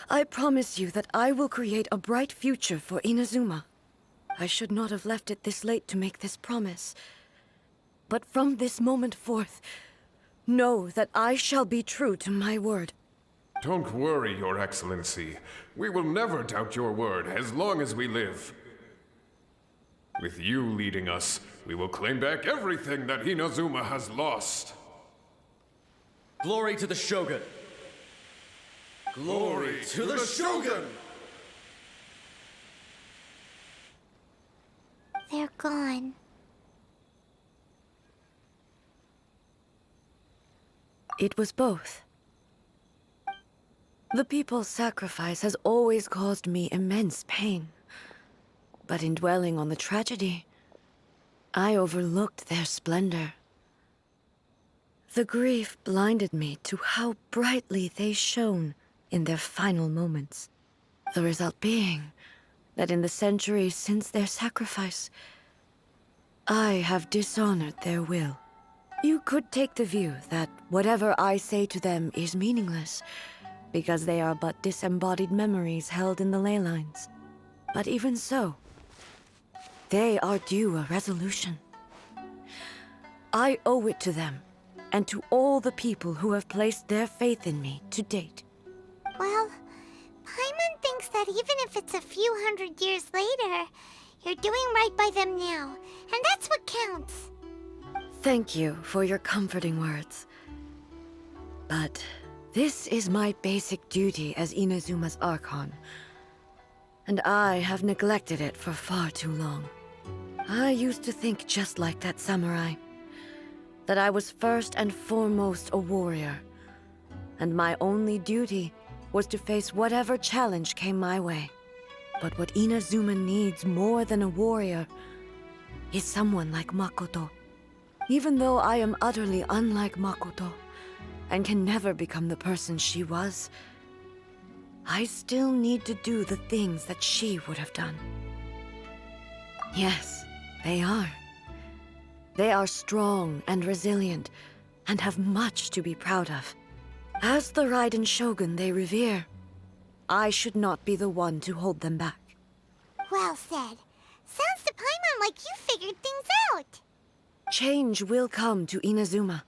I promise you that I will create a bright future for Inazuma. I should not have left it this late to make this promise. But from this moment forth, know that I shall be true to my word. Don't worry, Your Excellency. We will never doubt your word as long as we live. With you leading us, we will claim back everything that Inazuma has lost. Glory to the Shogun! Glory to the Shogun! They're gone. It was both. The people's sacrifice has always caused me immense pain. But in dwelling on the tragedy, I overlooked their splendor. The grief blinded me to how brightly they shone in their final moments. The result being that in the centuries since their sacrifice, I have dishonored their will. You could take the view that whatever I say to them is meaningless, because they are but disembodied memories held in the ley lines. But even so, they are due a resolution. I owe it to them, and to all the people who have placed their faith in me to date. Well, Paimon thinks that even if it's a few hundred years later, you're doing right by them now, and that's what counts. Thank you for your comforting words. But this is my basic duty as Inazuma's Archon, and I have neglected it for far too long. I used to think just like that samurai, that I was first and foremost a warrior, and my only duty was to face whatever challenge came my way. But what Inazuma needs more than a warrior is someone like Makoto. Even though I am utterly unlike Makoto, and can never become the person she was, I still need to do the things that she would have done. Yes, they are. They are strong and resilient, and have much to be proud of. As the Raiden Shogun they revere, I should not be the one to hold them back. Well said. Sounds to Paimon like you figured things out. Change will come to Inazuma,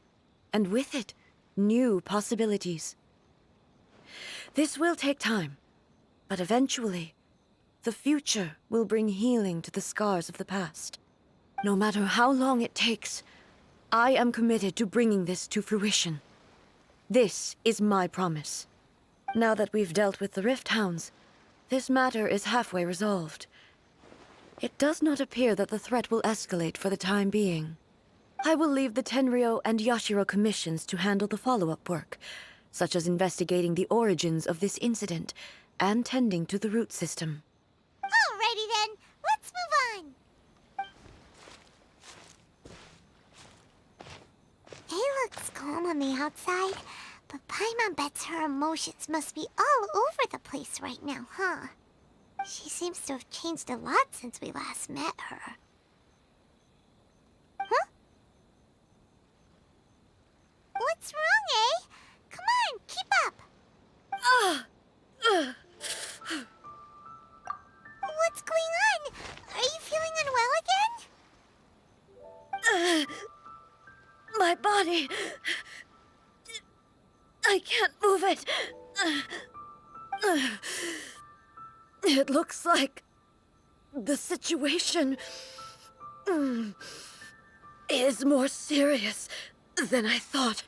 and with it, new possibilities. This will take time, but eventually, the future will bring healing to the scars of the past. No matter how long it takes, I am committed to bringing this to fruition. This is my promise. Now that we've dealt with the Rift Hounds, this matter is halfway resolved. It does not appear that the threat will escalate for the time being. I will leave the Tenryo and Yashiro commissions to handle the follow-up work, such as investigating the origins of this incident and tending to the root system. Alrighty then, let's move on. It looks calm on the outside, but Paimon bets her emotions must be all over the place right now, huh? She seems to have changed a lot since we last met her. Huh? What's wrong, eh? Come on, keep up! What's going on? Are you feeling unwell again? My body... I can't move it. It looks like the situation is more serious than I thought.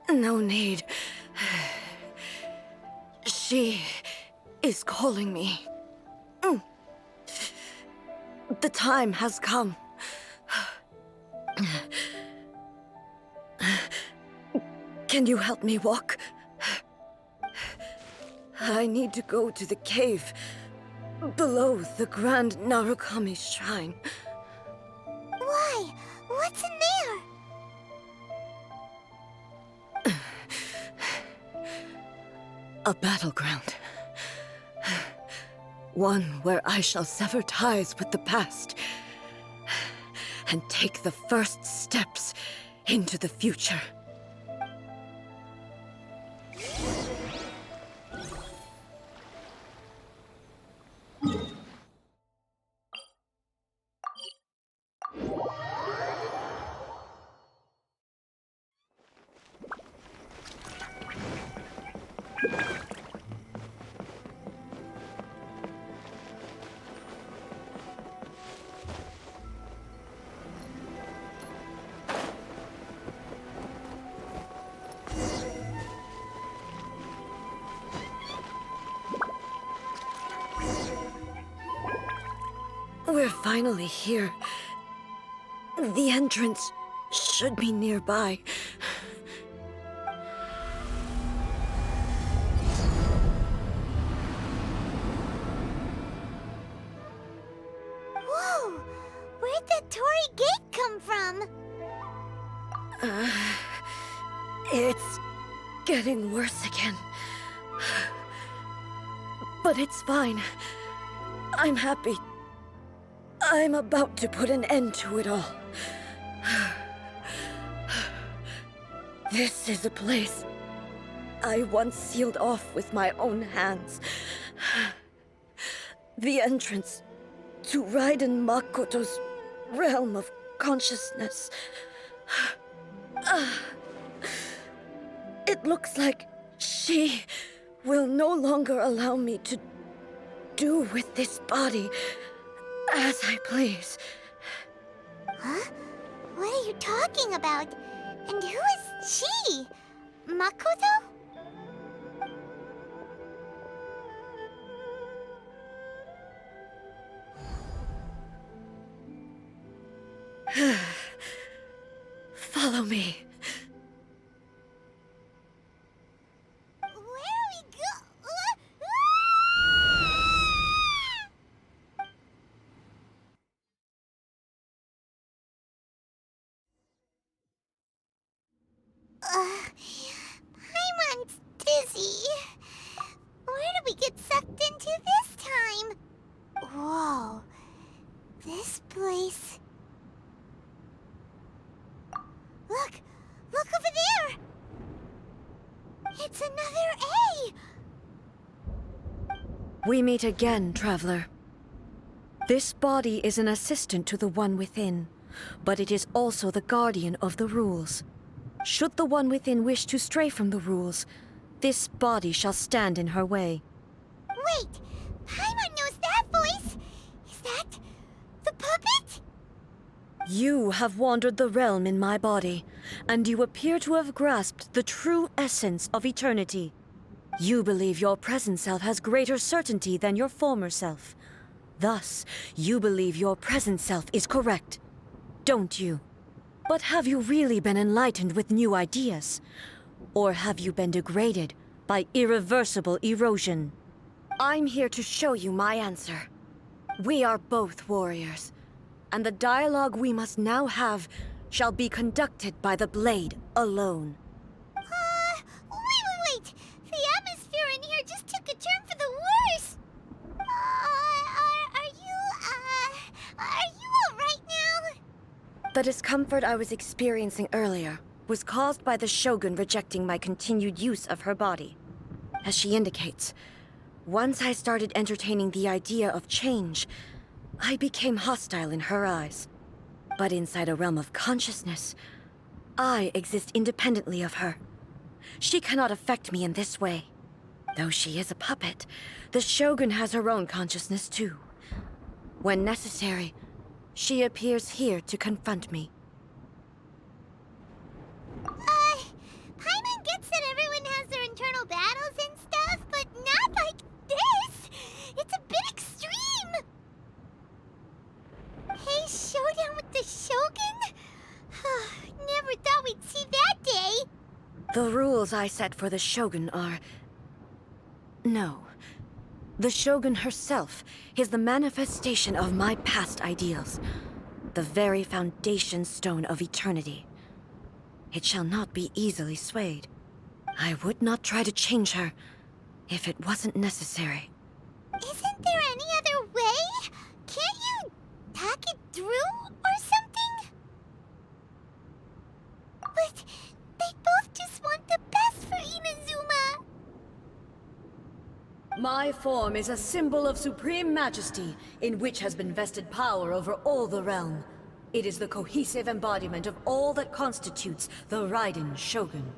No need. She is calling me. The time has come. Can you help me walk? I need to go to the cave below the Grand Narukami Shrine. Why? What's in there? A battleground. One where I shall sever ties with the past and take the first steps into the future. We're finally here. The entrance should be nearby. Whoa! Where'd the Torii Gate come from? It's getting worse again. But it's fine. I'm happy. I'm about to put an end to it all. This is a place I once sealed off with my own hands. The entrance to Raiden Makoto's realm of consciousness. It looks like she will no longer allow me to do with this body as I please. Huh? What are you talking about? And who is she? Makoto? Follow me. Where are we Paimon's dizzy. Where did we get sucked into this time? Whoa. This place... Look! Look over there! It's another A! We meet again, traveler. This body is an assistant to the One Within, but it is also the guardian of the rules. Should the One Within wish to stray from the rules, this body shall stand in her way. Wait! Paimon knows that voice! Is that... the puppet? You have wandered the realm in my body, and you appear to have grasped the true essence of eternity. You believe your present self has greater certainty than your former self. Thus, you believe your present self is correct, don't you? But have you really been enlightened with new ideas? Or have you been degraded by irreversible erosion? I'm here to show you my answer. We are both warriors, and the dialogue we must now have shall be conducted by the blade alone. Wait! The atmosphere in here just took a turn for the worse! Are you alright now? The discomfort I was experiencing earlier was caused by the Shogun rejecting my continued use of her body. As she indicates, once I started entertaining the idea of change, I became hostile in her eyes. But inside a realm of consciousness, I exist independently of her. She cannot affect me in this way. Though she is a puppet, the Shogun has her own consciousness too. When necessary, she appears here to confront me. Paimon gets that everyone has their internal battles and stuff, but not like this! It's a bit extreme! Hey, showdown with the Shogun? Never thought we'd see that day! The rules I set for the Shogun are... No. The Shogun herself is the manifestation of my past ideals. The very foundation stone of eternity. It shall not be easily swayed. I would not try to change her if it wasn't necessary. Isn't there any other way? Can't you talk it through or something? But they both just want the best for Inazuma. My form is a symbol of supreme majesty, in which has been vested power over all the realm. It is the cohesive embodiment of all that constitutes the Raiden Shogun.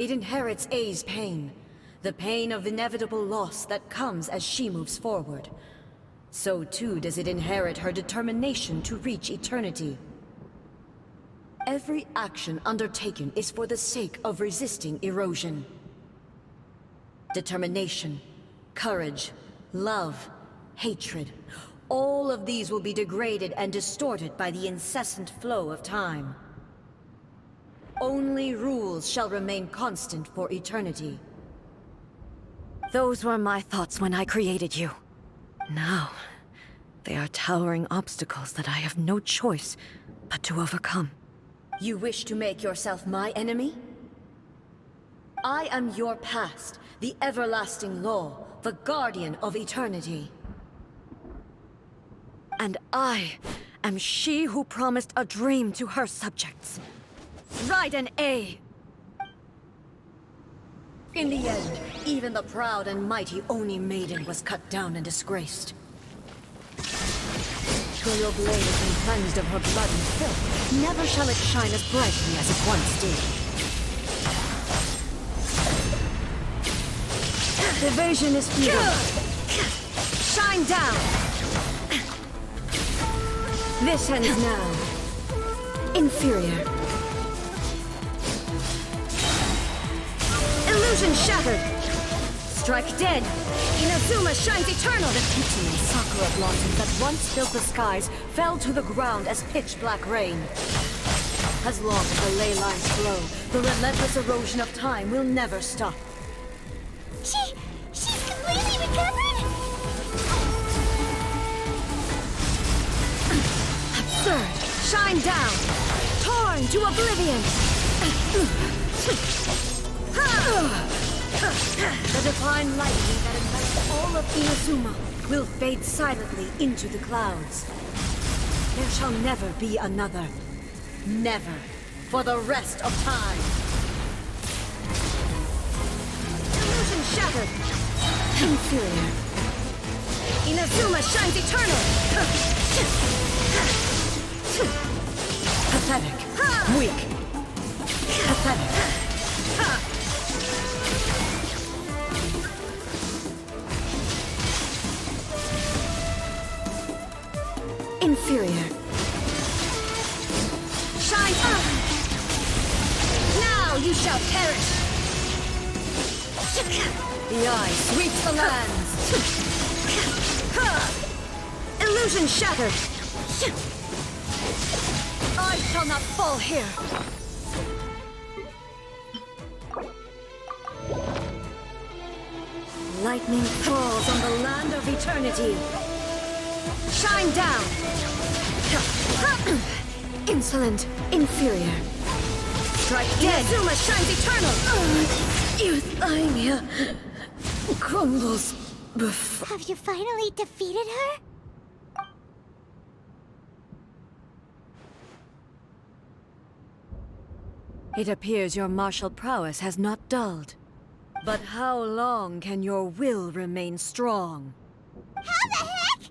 It inherits Ei's pain, the pain of inevitable loss that comes as she moves forward. So too does it inherit her determination to reach eternity. Every action undertaken is for the sake of resisting erosion. Determination, courage, love, hatred. All of these will be degraded and distorted by the incessant flow of time. Only rules shall remain constant for eternity. Those were my thoughts when I created you. Now, they are towering obstacles that I have no choice but to overcome. You wish to make yourself my enemy? I am your past, the everlasting law, the guardian of eternity. And I am she who promised a dream to her subjects. Raiden A. In the end, even the proud and mighty Oni Maiden was cut down and disgraced. Till your blade has been cleansed of her blood and filth, never shall it shine as brightly as it once did. Evasion is futile. Shine down! This ends now. Inferior. Illusion shattered! Strike dead! Inazuma shines eternal! The teaching and sakura blossoms that once filled the skies fell to the ground as pitch-black rain. As long as the ley lines flow, the relentless erosion of time will never stop. She's completely recovered? Absurd! Shine down! Torn to oblivion! The divine lightning that envelops all of Inazuma will fade silently into the clouds. There shall never be another. Never. For the rest of time. Illusion shattered. Inferior. Inazuma shines eternal. Pathetic. Weak. Pathetic. Inferior. Shine up! Now you shall perish! The eye sweeps the lands! Illusion shattered! I shall not fall here! Lightning falls on the land of eternity! Shine down! Insolent, inferior. Strike dead! Inazuma shines eternal! Euthymia crumbles before... Have you finally defeated her? It appears your martial prowess has not dulled. But how long can your will remain strong? How the heck?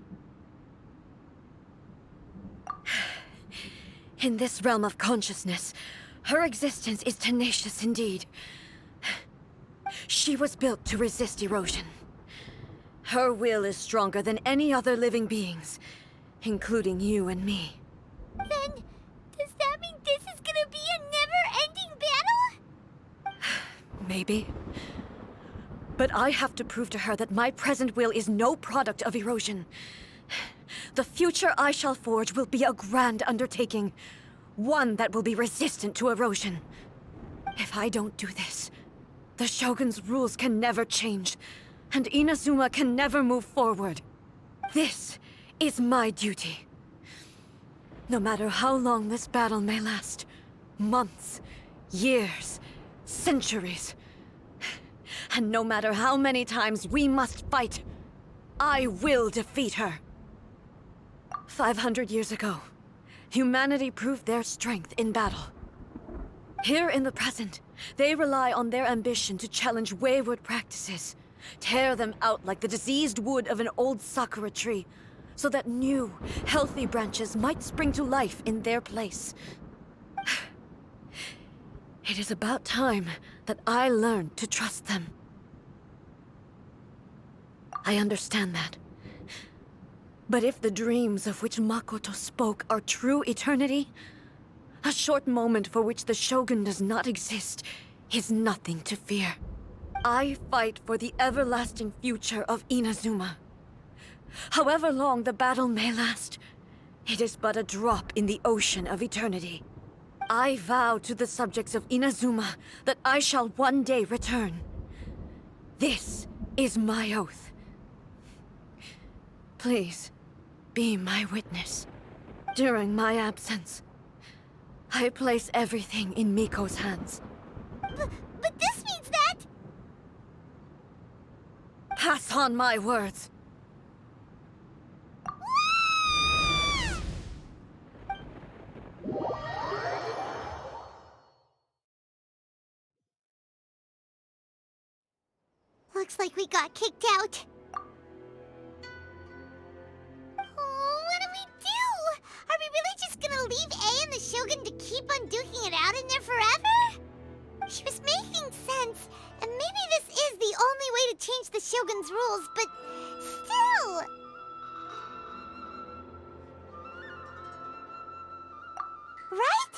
In this realm of consciousness, her existence is tenacious indeed. She was built to resist erosion. Her will is stronger than any other living beings, including you and me. Then, does that mean this is gonna be a never-ending battle? Maybe. But I have to prove to her that my present will is no product of erosion. The future I shall forge will be a grand undertaking, one that will be resistant to erosion. If I don't do this, the Shogun's rules can never change, and Inazuma can never move forward. This is my duty. No matter how long this battle may last, months, years, centuries, and no matter how many times we must fight, I will defeat her. 500 years ago, humanity proved their strength in battle. Here in the present, they rely on their ambition to challenge wayward practices, tear them out like the diseased wood of an old sakura tree, so that new, healthy branches might spring to life in their place. It is about time that I learned to trust them. I understand that. But if the dreams of which Makoto spoke are true eternity, a short moment for which the Shogun does not exist is nothing to fear. I fight for the everlasting future of Inazuma. However long the battle may last, it is but a drop in the ocean of eternity. I vow to the subjects of Inazuma that I shall one day return. This is my oath. Please, be my witness. During my absence, I place everything in Miko's hands. But this means that... Pass on my words. Looks like we got kicked out. Oh, what do we do? Are we really just gonna leave A and the Shogun to keep on duking it out in there forever? She was making sense, and maybe this is the only way to change the Shogun's rules, but still... Right?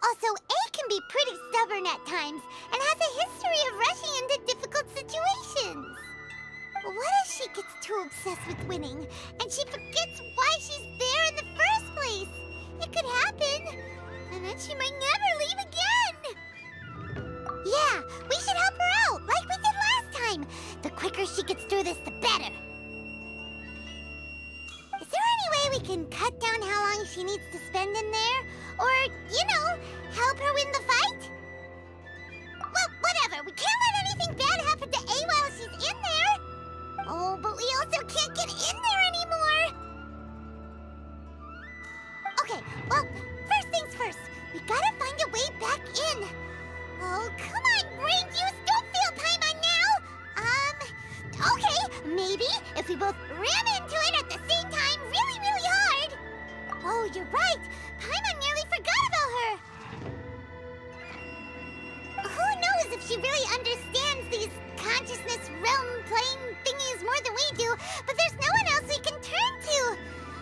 Also, A can be pretty stubborn at times, and has a history of rushing into difficult situations. What if she gets too obsessed with winning, and she forgets why she's there in the first place? It could happen, and then she might never leave again. Yeah, we should help her out, like we did last time. The quicker she gets through this, the better. Is there any way we can cut down how long she needs to spend in there? Or, you know, help her win the fight? Well, whatever. We can't let anything bad happen to A while she's in there. Oh, but we also can't get in there anymore. Okay, well, first things first. We gotta find a way back in. Oh, come on, brain juice. Don't feel Paimon now. Okay, maybe if we both ram into it at the same time really, really hard. Oh, you're right. Paimon nearly forgot about her. Who knows if she really understands these consciousness realm playing thingies more than we do, but there's no one else we can turn to.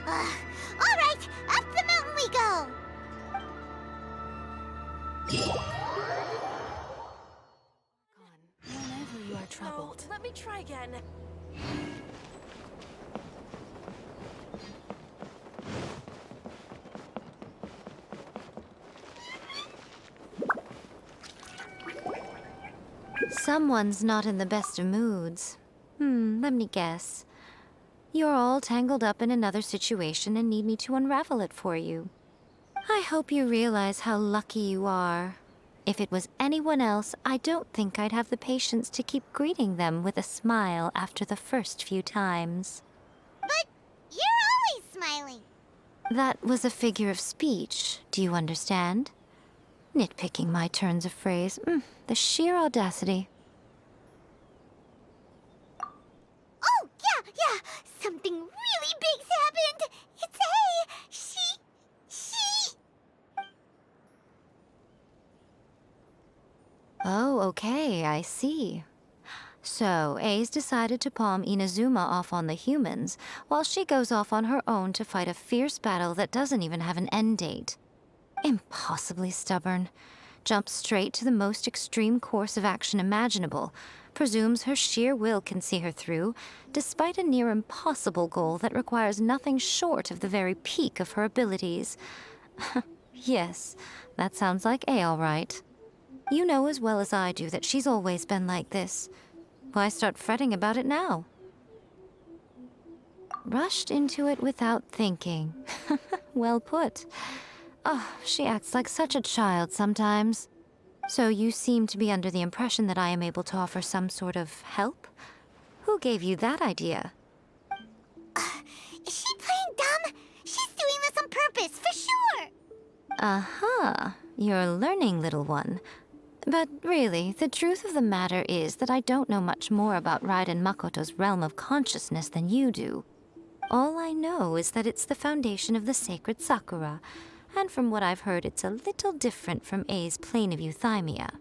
All right, up the mountain we go. Whenever you are troubled. No, let me try again. Someone's not in the best of moods. Let me guess. You're all tangled up in another situation and need me to unravel it for you. I hope you realize how lucky you are. If it was anyone else, I don't think I'd have the patience to keep greeting them with a smile after the first few times. But you're always smiling. That was a figure of speech, do you understand? Nitpicking my turns of phrase. The sheer audacity. Oh, yeah. Something really big's happened. It's A. She... Oh, okay, I see. So, A's decided to palm Inazuma off on the humans, while she goes off on her own to fight a fierce battle that doesn't even have an end date. Impossibly stubborn. Jumps straight to the most extreme course of action imaginable, presumes her sheer will can see her through, despite a near impossible goal that requires nothing short of the very peak of her abilities. Yes, that sounds like A all right. You know as well as I do that she's always been like this. Why start fretting about it now? Rushed into it without thinking. Well put. Oh, she acts like such a child sometimes. So you seem to be under the impression that I am able to offer some sort of help? Who gave you that idea? Is she playing dumb? She's doing this on purpose, for sure! Uh-huh. You're learning, little one. But really, the truth of the matter is that I don't know much more about Raiden Makoto's realm of consciousness than you do. All I know is that it's the foundation of the sacred Sakura, and from what I've heard, it's a little different from A's plane of euthymia.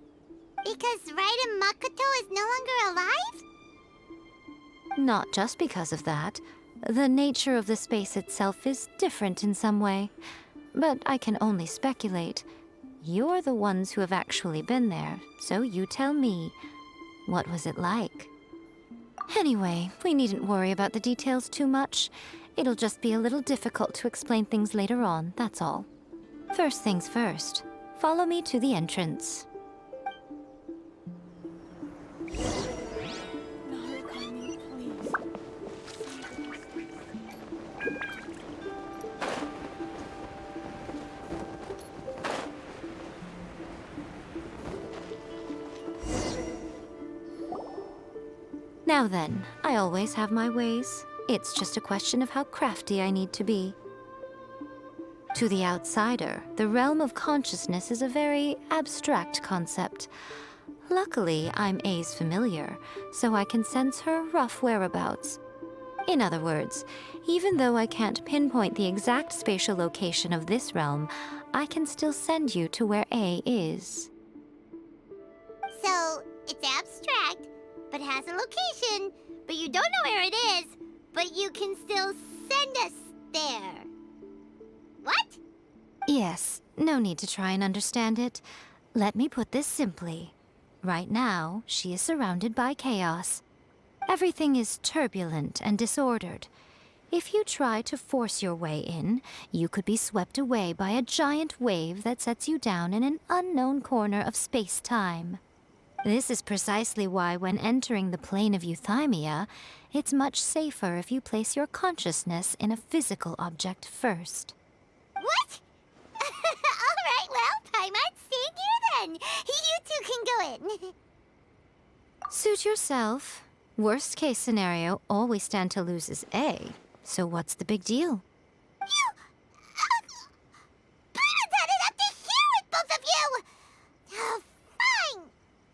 Because Raiden Makoto is no longer alive? Not just because of that. The nature of the space itself is different in some way. But I can only speculate. You're the ones who have actually been there, so you tell me. What was it like? Anyway, we needn't worry about the details too much. It'll just be a little difficult to explain things later on, that's all. First things first, follow me to the entrance. Now then, I always have my ways. It's just a question of how crafty I need to be. To the outsider, the realm of consciousness is a very abstract concept. Luckily, I'm A's familiar, so I can sense her rough whereabouts. In other words, even though I can't pinpoint the exact spatial location of this realm, I can still send you to where A is. So, it's abstract, but has a location, but you don't know where it is, but you can still send us there. What? Yes, no need to try and understand it. Let me put this simply. Right now, she is surrounded by chaos. Everything is turbulent and disordered. If you try to force your way in, you could be swept away by a giant wave that sets you down in an unknown corner of space-time. This is precisely why when entering the plane of euthymia, it's much safer if you place your consciousness in a physical object first. What? Alright, well, Paimon's staying here then. You two can go in. Suit yourself. Worst case scenario, all we stand to lose is A. So what's the big deal? You... Paimon's had it up to here with both of you! Oh, fine.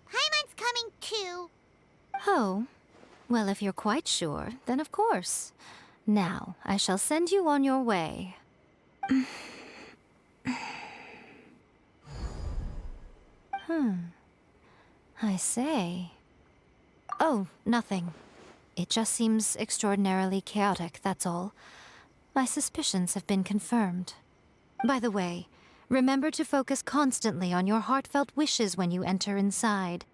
Paimon's coming too. Oh, well, if you're quite sure, then of course. Now, I shall send you on your way. I say. Oh, nothing. It just seems extraordinarily chaotic, that's all. My suspicions have been confirmed. By the way, remember to focus constantly on your heartfelt wishes when you enter inside.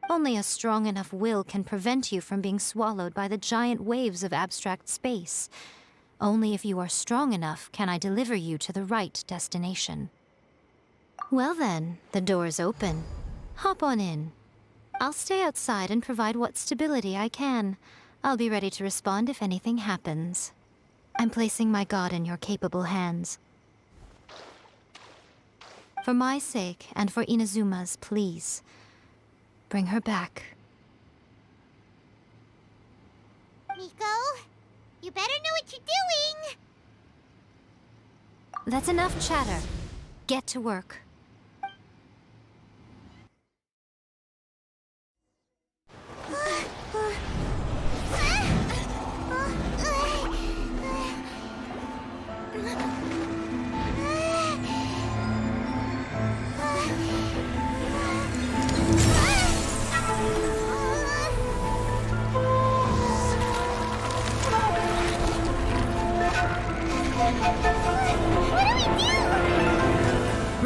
Only a strong enough will can prevent you from being swallowed by the giant waves of abstract space. Only if you are strong enough can I deliver you to the right destination. Well then, the door is open. Hop on in. I'll stay outside and provide what stability I can. I'll be ready to respond if anything happens. I'm placing my god in your capable hands. For my sake and for Inazuma's, please. Bring her back. Miko, you better know what you're doing. That's enough chatter. Get to work.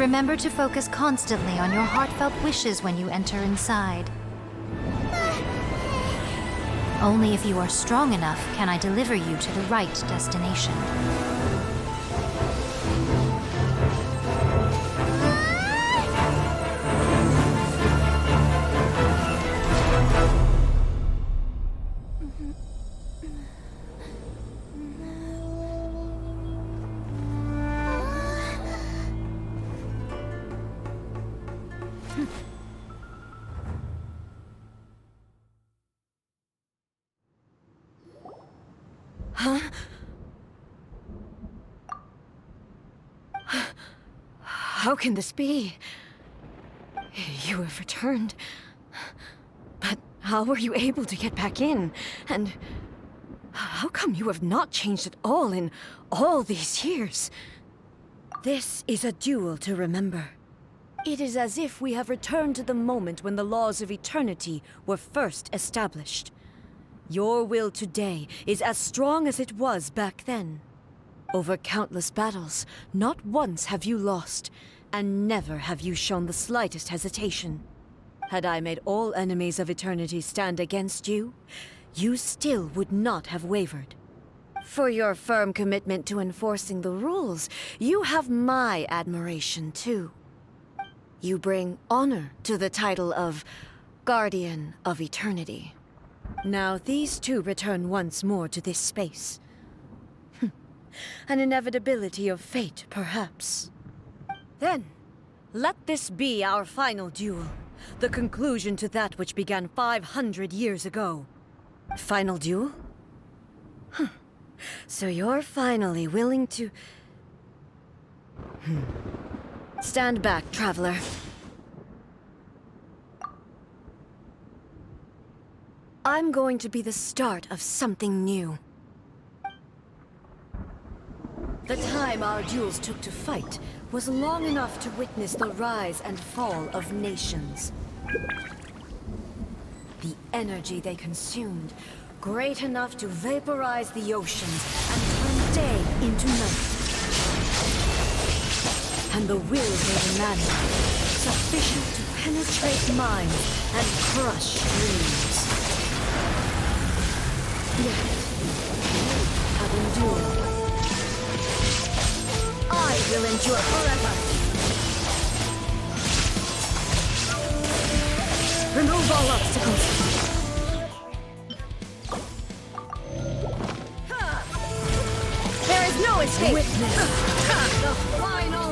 Remember to focus constantly on your heartfelt wishes when you enter inside. Only if you are strong enough can I deliver you to the right destination. How can this be? You have returned. But how were you able to get back in? And how come you have not changed at all in all these years? This is a duel to remember. It is as if we have returned to the moment when the laws of eternity were first established. Your will today is as strong as it was back then. Over countless battles, not once have you lost, and never have you shown the slightest hesitation. Had I made all enemies of eternity stand against you, you still would not have wavered. For your firm commitment to enforcing the rules, you have my admiration too. You bring honor to the title of Guardian of Eternity. Now these two return once more to this space. An inevitability of fate, perhaps. Then, let this be our final duel. The conclusion to that which began 500 years ago. Final duel? So you're finally willing to... Stand back, traveler. I'm going to be the start of something new. The time our duels took to fight was long enough to witness the rise and fall of nations. The energy they consumed, great enough to vaporize the oceans and turn day into night. And the will they demanded, sufficient to penetrate minds and crush dreams. Yet, you have endured. I will endure forever. Remove all obstacles. There is no escape. Witness the final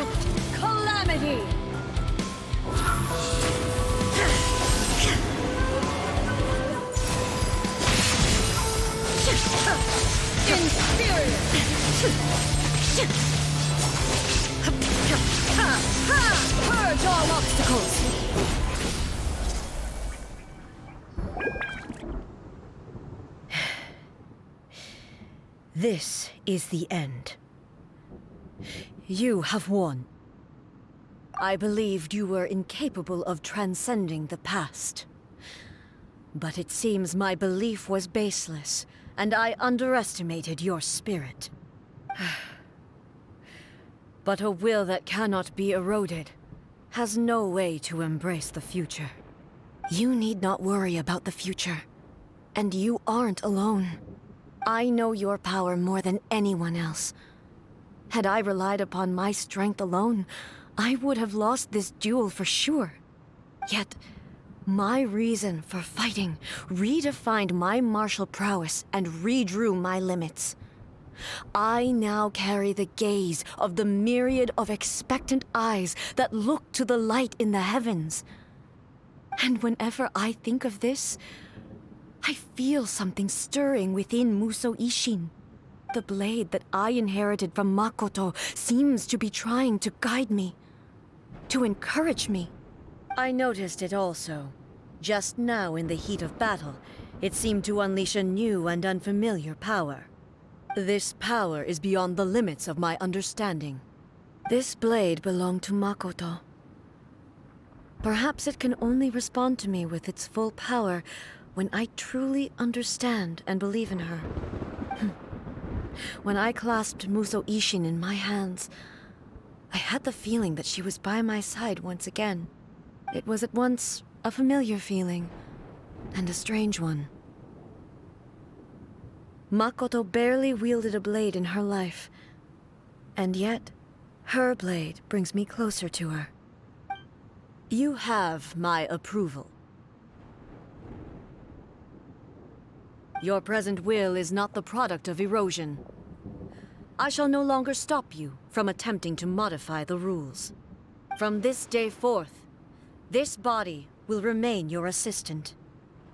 calamity. Inferior. Purge all obstacles! This is the end. You have won. I believed you were incapable of transcending the past. But it seems my belief was baseless, and I underestimated your spirit. But a will that cannot be eroded has no way to embrace the future. You need not worry about the future. And you aren't alone. I know your power more than anyone else. Had I relied upon my strength alone, I would have lost this duel for sure. Yet, my reason for fighting redefined my martial prowess and redrew my limits. I now carry the gaze of the myriad of expectant eyes that look to the light in the heavens. And whenever I think of this, I feel something stirring within Musou Ishin. The blade that I inherited from Makoto seems to be trying to guide me, to encourage me. I noticed it also. Just now in the heat of battle, it seemed to unleash a new and unfamiliar power. This power is beyond the limits of my understanding. This blade belonged to Makoto. Perhaps it can only respond to me with its full power when I truly understand and believe in her. When I clasped Musou Ishin in my hands, I had the feeling that she was by my side once again. It was at once a familiar feeling and a strange one. Makoto barely wielded a blade in her life, and yet her blade brings me closer to her. You have my approval. Your present will is not the product of erosion. I shall no longer stop you from attempting to modify the rules. From this day forth, this body will remain your assistant.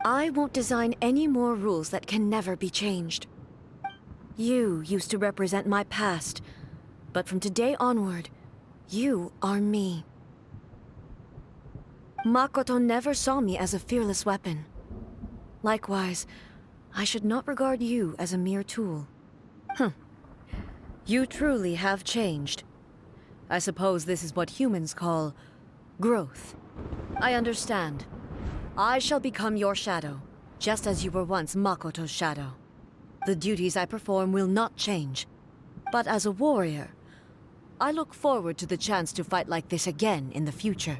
I won't design any more rules that can never be changed. You used to represent my past, but from today onward, you are me. Makoto never saw me as a fearless weapon. Likewise, I should not regard you as a mere tool. You truly have changed. I suppose this is what humans call growth. I understand. I shall become your shadow, just as you were once Makoto's shadow. The duties I perform will not change. But as a warrior, I look forward to the chance to fight like this again in the future.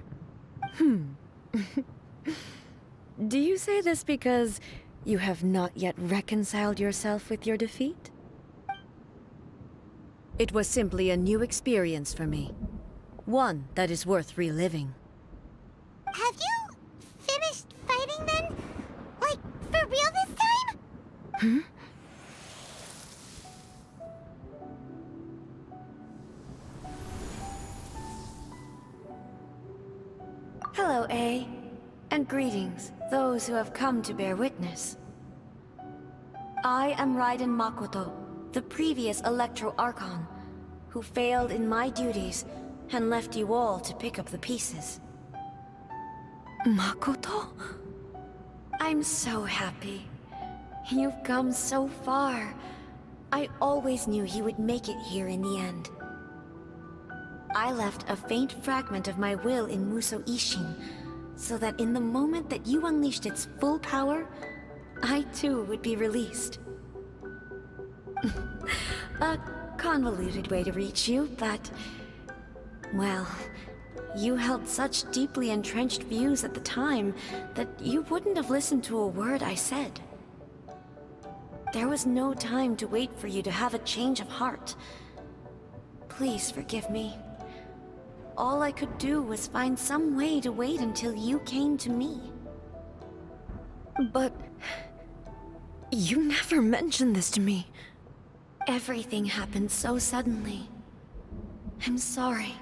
Do you say this because you have not yet reconciled yourself with your defeat? It was simply a new experience for me. One that is worth reliving. Have you finished fighting then? Like, for real this time? Hello, A. And greetings, those who have come to bear witness. I am Raiden Makoto, the previous Electro Archon, who failed in my duties and left you all to pick up the pieces. Makoto? I'm so happy. You've come so far. I always knew you would make it here in the end. I left a faint fragment of my will in Muso Ishin, so that in the moment that you unleashed its full power, I too would be released. A convoluted way to reach you, but... well, you held such deeply entrenched views at the time that you wouldn't have listened to a word I said. There was no time to wait for you to have a change of heart. Please forgive me. All I could do was find some way to wait until you came to me. But... you never mentioned this to me. Everything happened so suddenly. I'm sorry.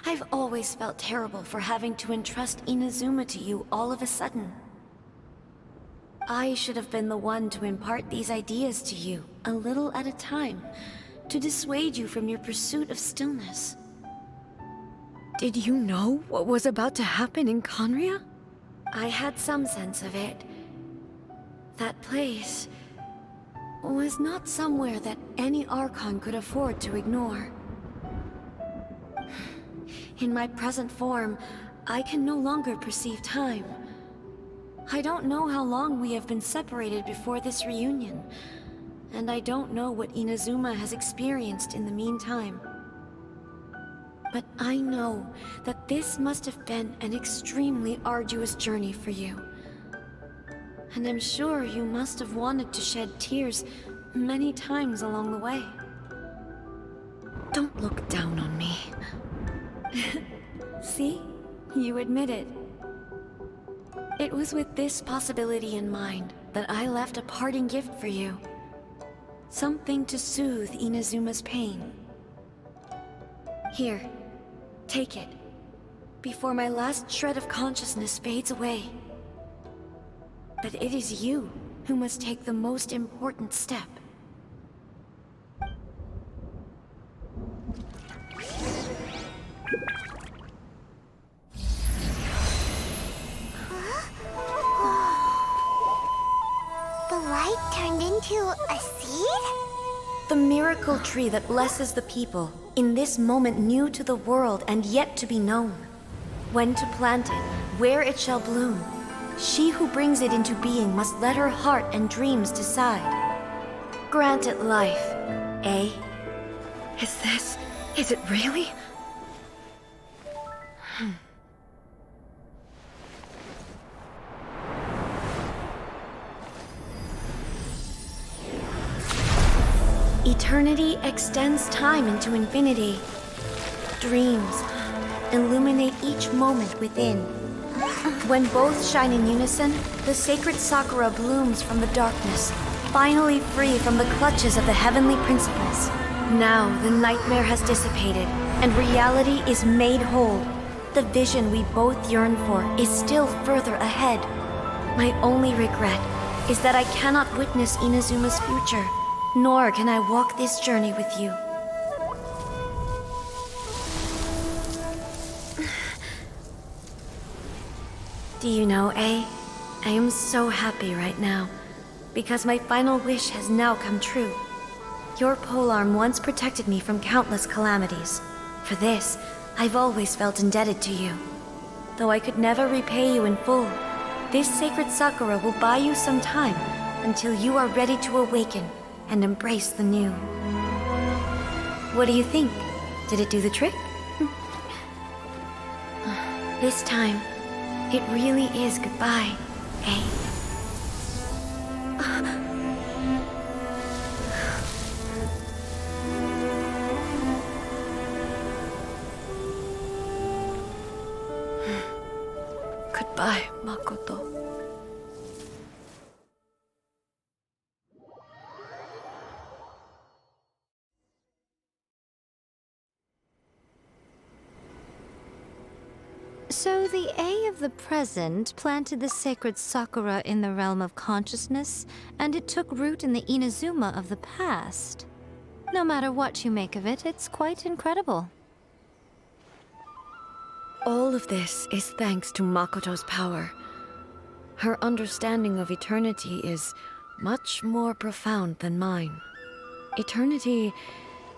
I've always felt terrible for having to entrust Inazuma to you all of a sudden. I should have been the one to impart these ideas to you, a little at a time, to dissuade you from your pursuit of stillness. Did you know what was about to happen in Conria? I had some sense of it. That place was not somewhere that any Archon could afford to ignore. In my present form, I can no longer perceive time. I don't know how long we have been separated before this reunion, and I don't know what Inazuma has experienced in the meantime. But I know that this must have been an extremely arduous journey for you. And I'm sure you must have wanted to shed tears many times along the way. Don't look down on me. See? You admit it. It was with this possibility in mind that I left a parting gift for you. Something to soothe Inazuma's pain. Here, take it, before my last shred of consciousness fades away. But it is you who must take the most important step. The light turned into a seed? The miracle tree that blesses the people, in this moment new to the world and yet to be known. When to plant it, where it shall bloom. She who brings it into being must let her heart and dreams decide. Grant it life, eh? Is it really? Eternity extends time into infinity. Dreams illuminate each moment within. When both shine in unison, the sacred Sakura blooms from the darkness, finally free from the clutches of the heavenly principles. Now the nightmare has dissipated, and reality is made whole. The vision we both yearn for is still further ahead. My only regret is that I cannot witness Inazuma's future, nor can I walk this journey with you. Do you know, I am so happy right now, because my final wish has now come true. Your polearm once protected me from countless calamities. For this, I've always felt indebted to you. Though I could never repay you in full, this sacred Sakura will buy you some time until you are ready to awaken and embrace the new. What do you think? Did it do the trick? This time, it really is goodbye, eh? Goodbye, Makoto. So the A of the present planted the sacred Sakura in the realm of consciousness, and it took root in the Inazuma of the past. No matter what you make of it, it's quite incredible. All of this is thanks to Makoto's power. Her understanding of eternity is much more profound than mine. Eternity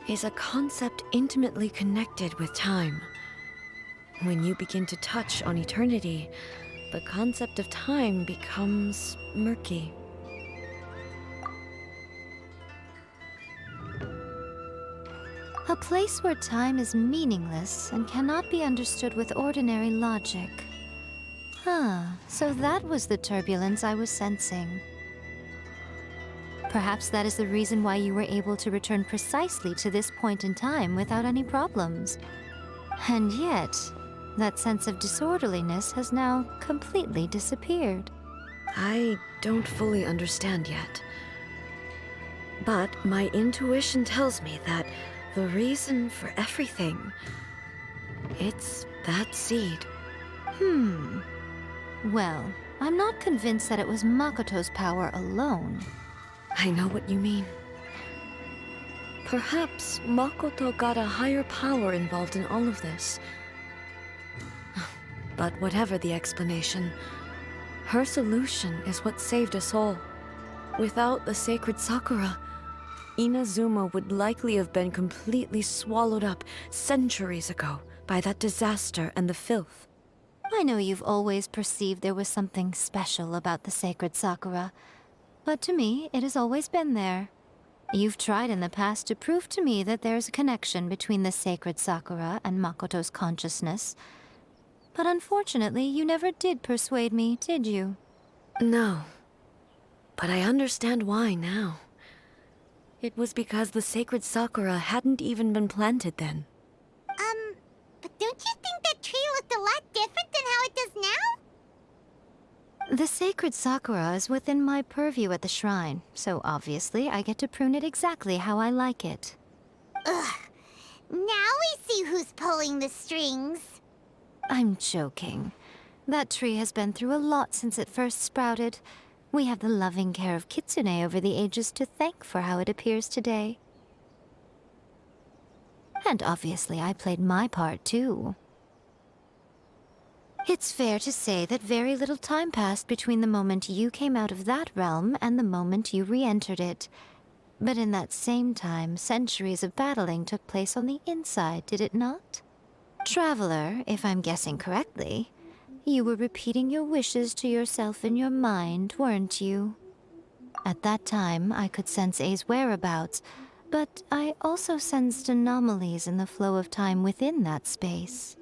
is a concept intimately connected with time. When you begin to touch on eternity, the concept of time becomes murky. A place where time is meaningless and cannot be understood with ordinary logic. So that was the turbulence I was sensing. Perhaps that is the reason why you were able to return precisely to this point in time without any problems. And yet, that sense of disorderliness has now completely disappeared. I don't fully understand yet. But my intuition tells me that the reason for everything, it's that seed. Well, I'm not convinced that it was Makoto's power alone. I know what you mean. Perhaps Makoto got a higher power involved in all of this. But whatever the explanation, her solution is what saved us all. Without the sacred Sakura, Inazuma would likely have been completely swallowed up centuries ago by that disaster and the filth. I know you've always perceived there was something special about the sacred Sakura, but to me, it has always been there. You've tried in the past to prove to me that there's a connection between the sacred Sakura and Makoto's consciousness, but unfortunately, you never did persuade me, did you? No, but I understand why now. It was because the sacred Sakura hadn't even been planted then. But don't you think that tree looked a lot different than how it does now? The sacred Sakura is within my purview at the shrine, so obviously I get to prune it exactly how I like it. Ugh. Now we see who's pulling the strings. I'm joking. That tree has been through a lot since it first sprouted. We have the loving care of Kitsune over the ages to thank for how it appears today. And obviously I played my part too. It's fair to say that very little time passed between the moment you came out of that realm and the moment you re-entered it. But in that same time, centuries of battling took place on the inside, did it not? Traveler, if I'm guessing correctly, you were repeating your wishes to yourself in your mind, weren't you? At that time, I could sense A's whereabouts, But I also sensed anomalies in the flow of time within that space.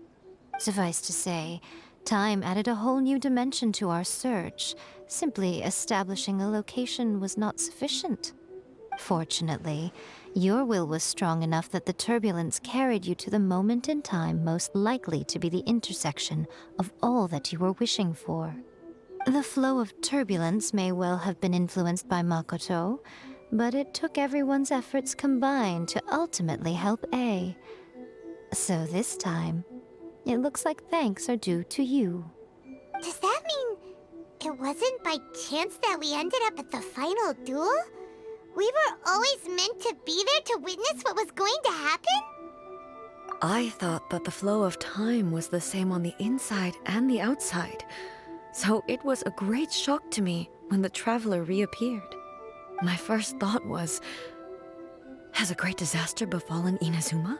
Suffice to say, time added a whole new dimension to our search. Simply establishing a location was not sufficient. Fortunately, your will was strong enough that the turbulence carried you to the moment in time most likely to be the intersection of all that you were wishing for. The flow of turbulence may well have been influenced by Makoto, but it took everyone's efforts combined to ultimately help A. So this time, it looks like thanks are due to you. Does that mean it wasn't by chance that we ended up at the final duel? We were always meant to be there to witness what was going to happen? I thought that the flow of time was the same on the inside and the outside, so it was a great shock to me when the traveler reappeared. My first thought was, has a great disaster befallen Inazuma?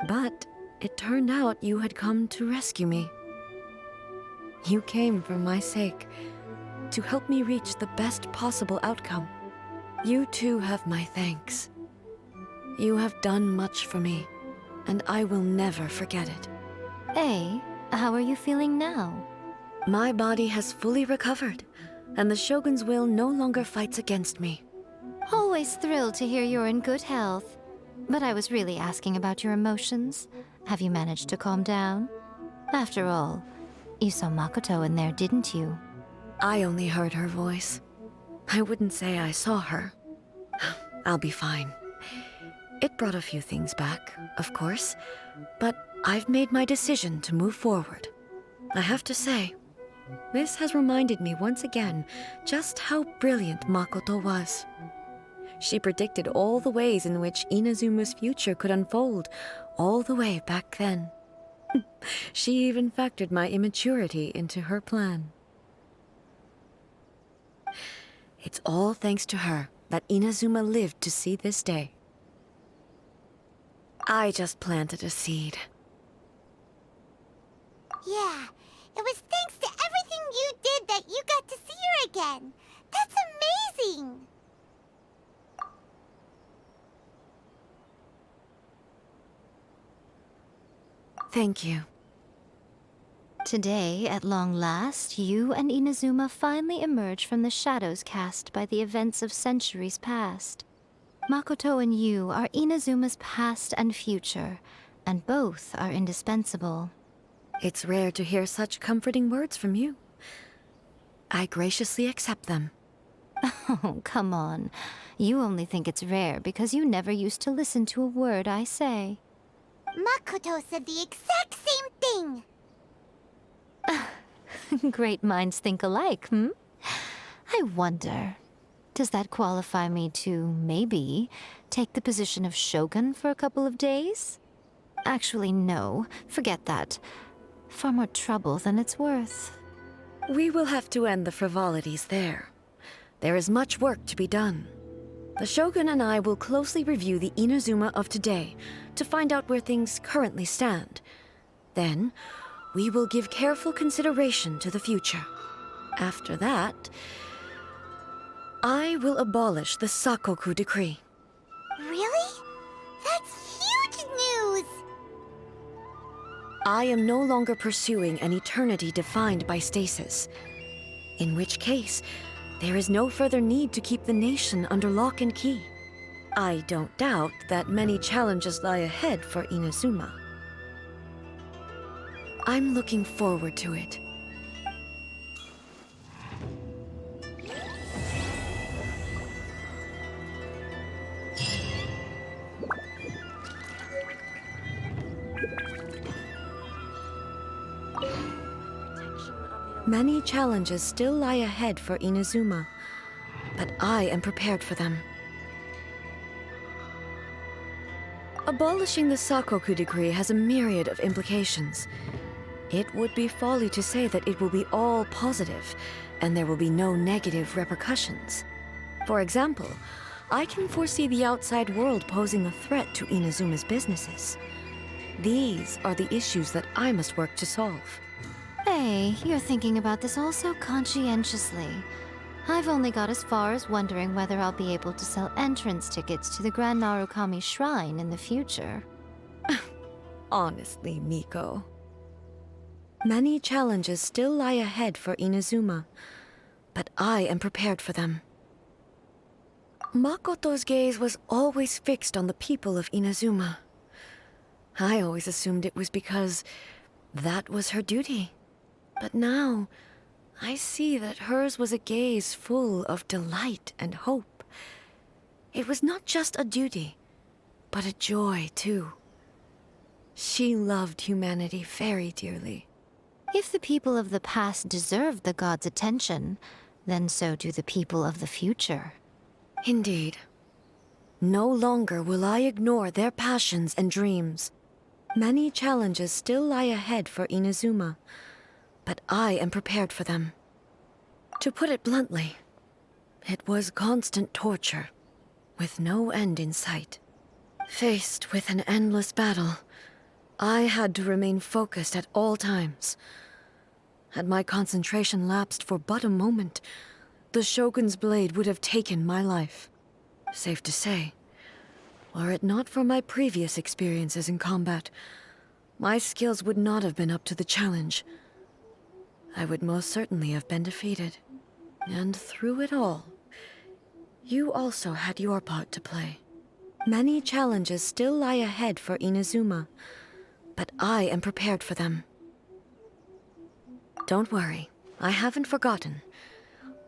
But it turned out you had come to rescue me. You came for my sake, to help me reach the best possible outcome. You too have my thanks. You have done much for me, and I will never forget it. A, how are you feeling now? My body has fully recovered, and the Shogun's will no longer fights against me. Always thrilled to hear you're in good health. But I was really asking about your emotions. Have you managed to calm down? After all, you saw Makoto in there, didn't you? I only heard her voice. I wouldn't say I saw her. I'll be fine. It brought a few things back, of course, but I've made my decision to move forward. I have to say, this has reminded me once again just how brilliant Makoto was. She predicted all the ways in which Inazuma's future could unfold, all the way back then. She even factored my immaturity into her plan. It's all thanks to her that Inazuma lived to see this day. I just planted a seed. Yeah, it was thanks to everything you did that you got to see her again. That's amazing! Thank you. Today, at long last, you and Inazuma finally emerge from the shadows cast by the events of centuries past. Makoto and you are Inazuma's past and future, and both are indispensable. It's rare to hear such comforting words from you. I graciously accept them. Oh, come on. You only think it's rare because you never used to listen to a word I say. Makoto said the exact same thing! Great minds think alike, hmm? I wonder, does that qualify me to, maybe, take the position of Shogun for a couple of days? Actually, no. Forget that. Far more trouble than it's worth. We will have to end the frivolities there. There is much work to be done. The Shogun and I will closely review the Inazuma of today to find out where things currently stand. Then, we will give careful consideration to the future. After that, I will abolish the Sakoku decree. Really? That's huge news! I am no longer pursuing an eternity defined by stasis. In which case, there is no further need to keep the nation under lock and key. I don't doubt that many challenges lie ahead for Inazuma. I'm looking forward to it. Many challenges still lie ahead for Inazuma, but I am prepared for them. Abolishing the Sakoku decree has a myriad of implications. It would be folly to say that it will be all positive, and there will be no negative repercussions. For example, I can foresee the outside world posing a threat to Inazuma's businesses. These are the issues that I must work to solve. Hey, you're thinking about this all so conscientiously. I've only got as far as wondering whether I'll be able to sell entrance tickets to the Grand Narukami Shrine in the future. Honestly, Miko. Many challenges still lie ahead for Inazuma, but I am prepared for them. Makoto's gaze was always fixed on the people of Inazuma. I always assumed it was because that was her duty. But now, I see that hers was a gaze full of delight and hope. It was not just a duty, but a joy, too. She loved humanity very dearly. If the people of the past deserve the god's attention, then so do the people of the future. Indeed. No longer will I ignore their passions and dreams. Many challenges still lie ahead for Inazuma, but I am prepared for them. To put it bluntly, it was constant torture, with no end in sight. Faced with an endless battle, I had to remain focused at all times. Had my concentration lapsed for but a moment, the Shogun's blade would have taken my life. Safe to say, were it not for my previous experiences in combat, my skills would not have been up to the challenge. I would most certainly have been defeated. And through it all, you also had your part to play. Many challenges still lie ahead for Inazuma, but I am prepared for them. Don't worry, I haven't forgotten.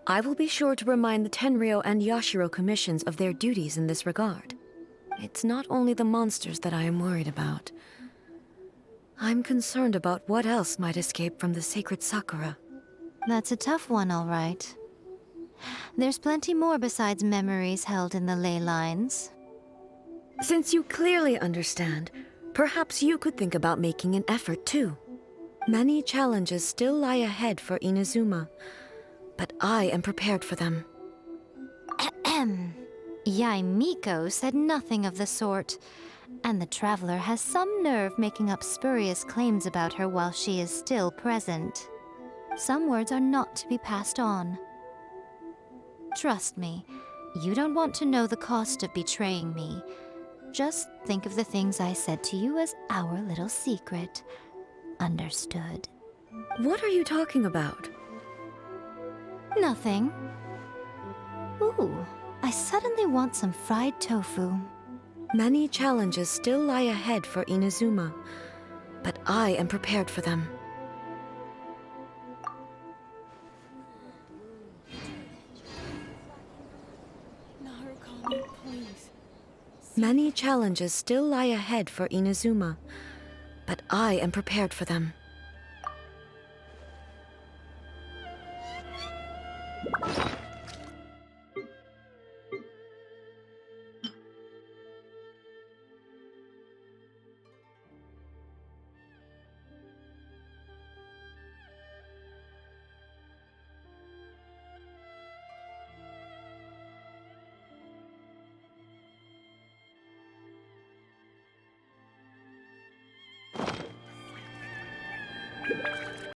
I will be sure to remind the Tenryou and Yashiro commissions of their duties in this regard. It's not only the monsters that I am worried about. I'm concerned about what else might escape from the sacred Sakura. That's a tough one, all right. There's plenty more besides memories held in the ley lines. Since you clearly understand, perhaps you could think about making an effort too. Many challenges still lie ahead for Inazuma, but I am prepared for them. Yae Miko said nothing of the sort, and the traveler has some nerve making up spurious claims about her while she is still present. Some words are not to be passed on. Trust me, you don't want to know the cost of betraying me. Just think of the things I said to you as our little secret. Understood? What are you talking about? Nothing. Ooh, I suddenly want some fried tofu. Many challenges still lie ahead for Inazuma, but I am prepared for them. Many challenges still lie ahead for Inazuma, but I am prepared for them.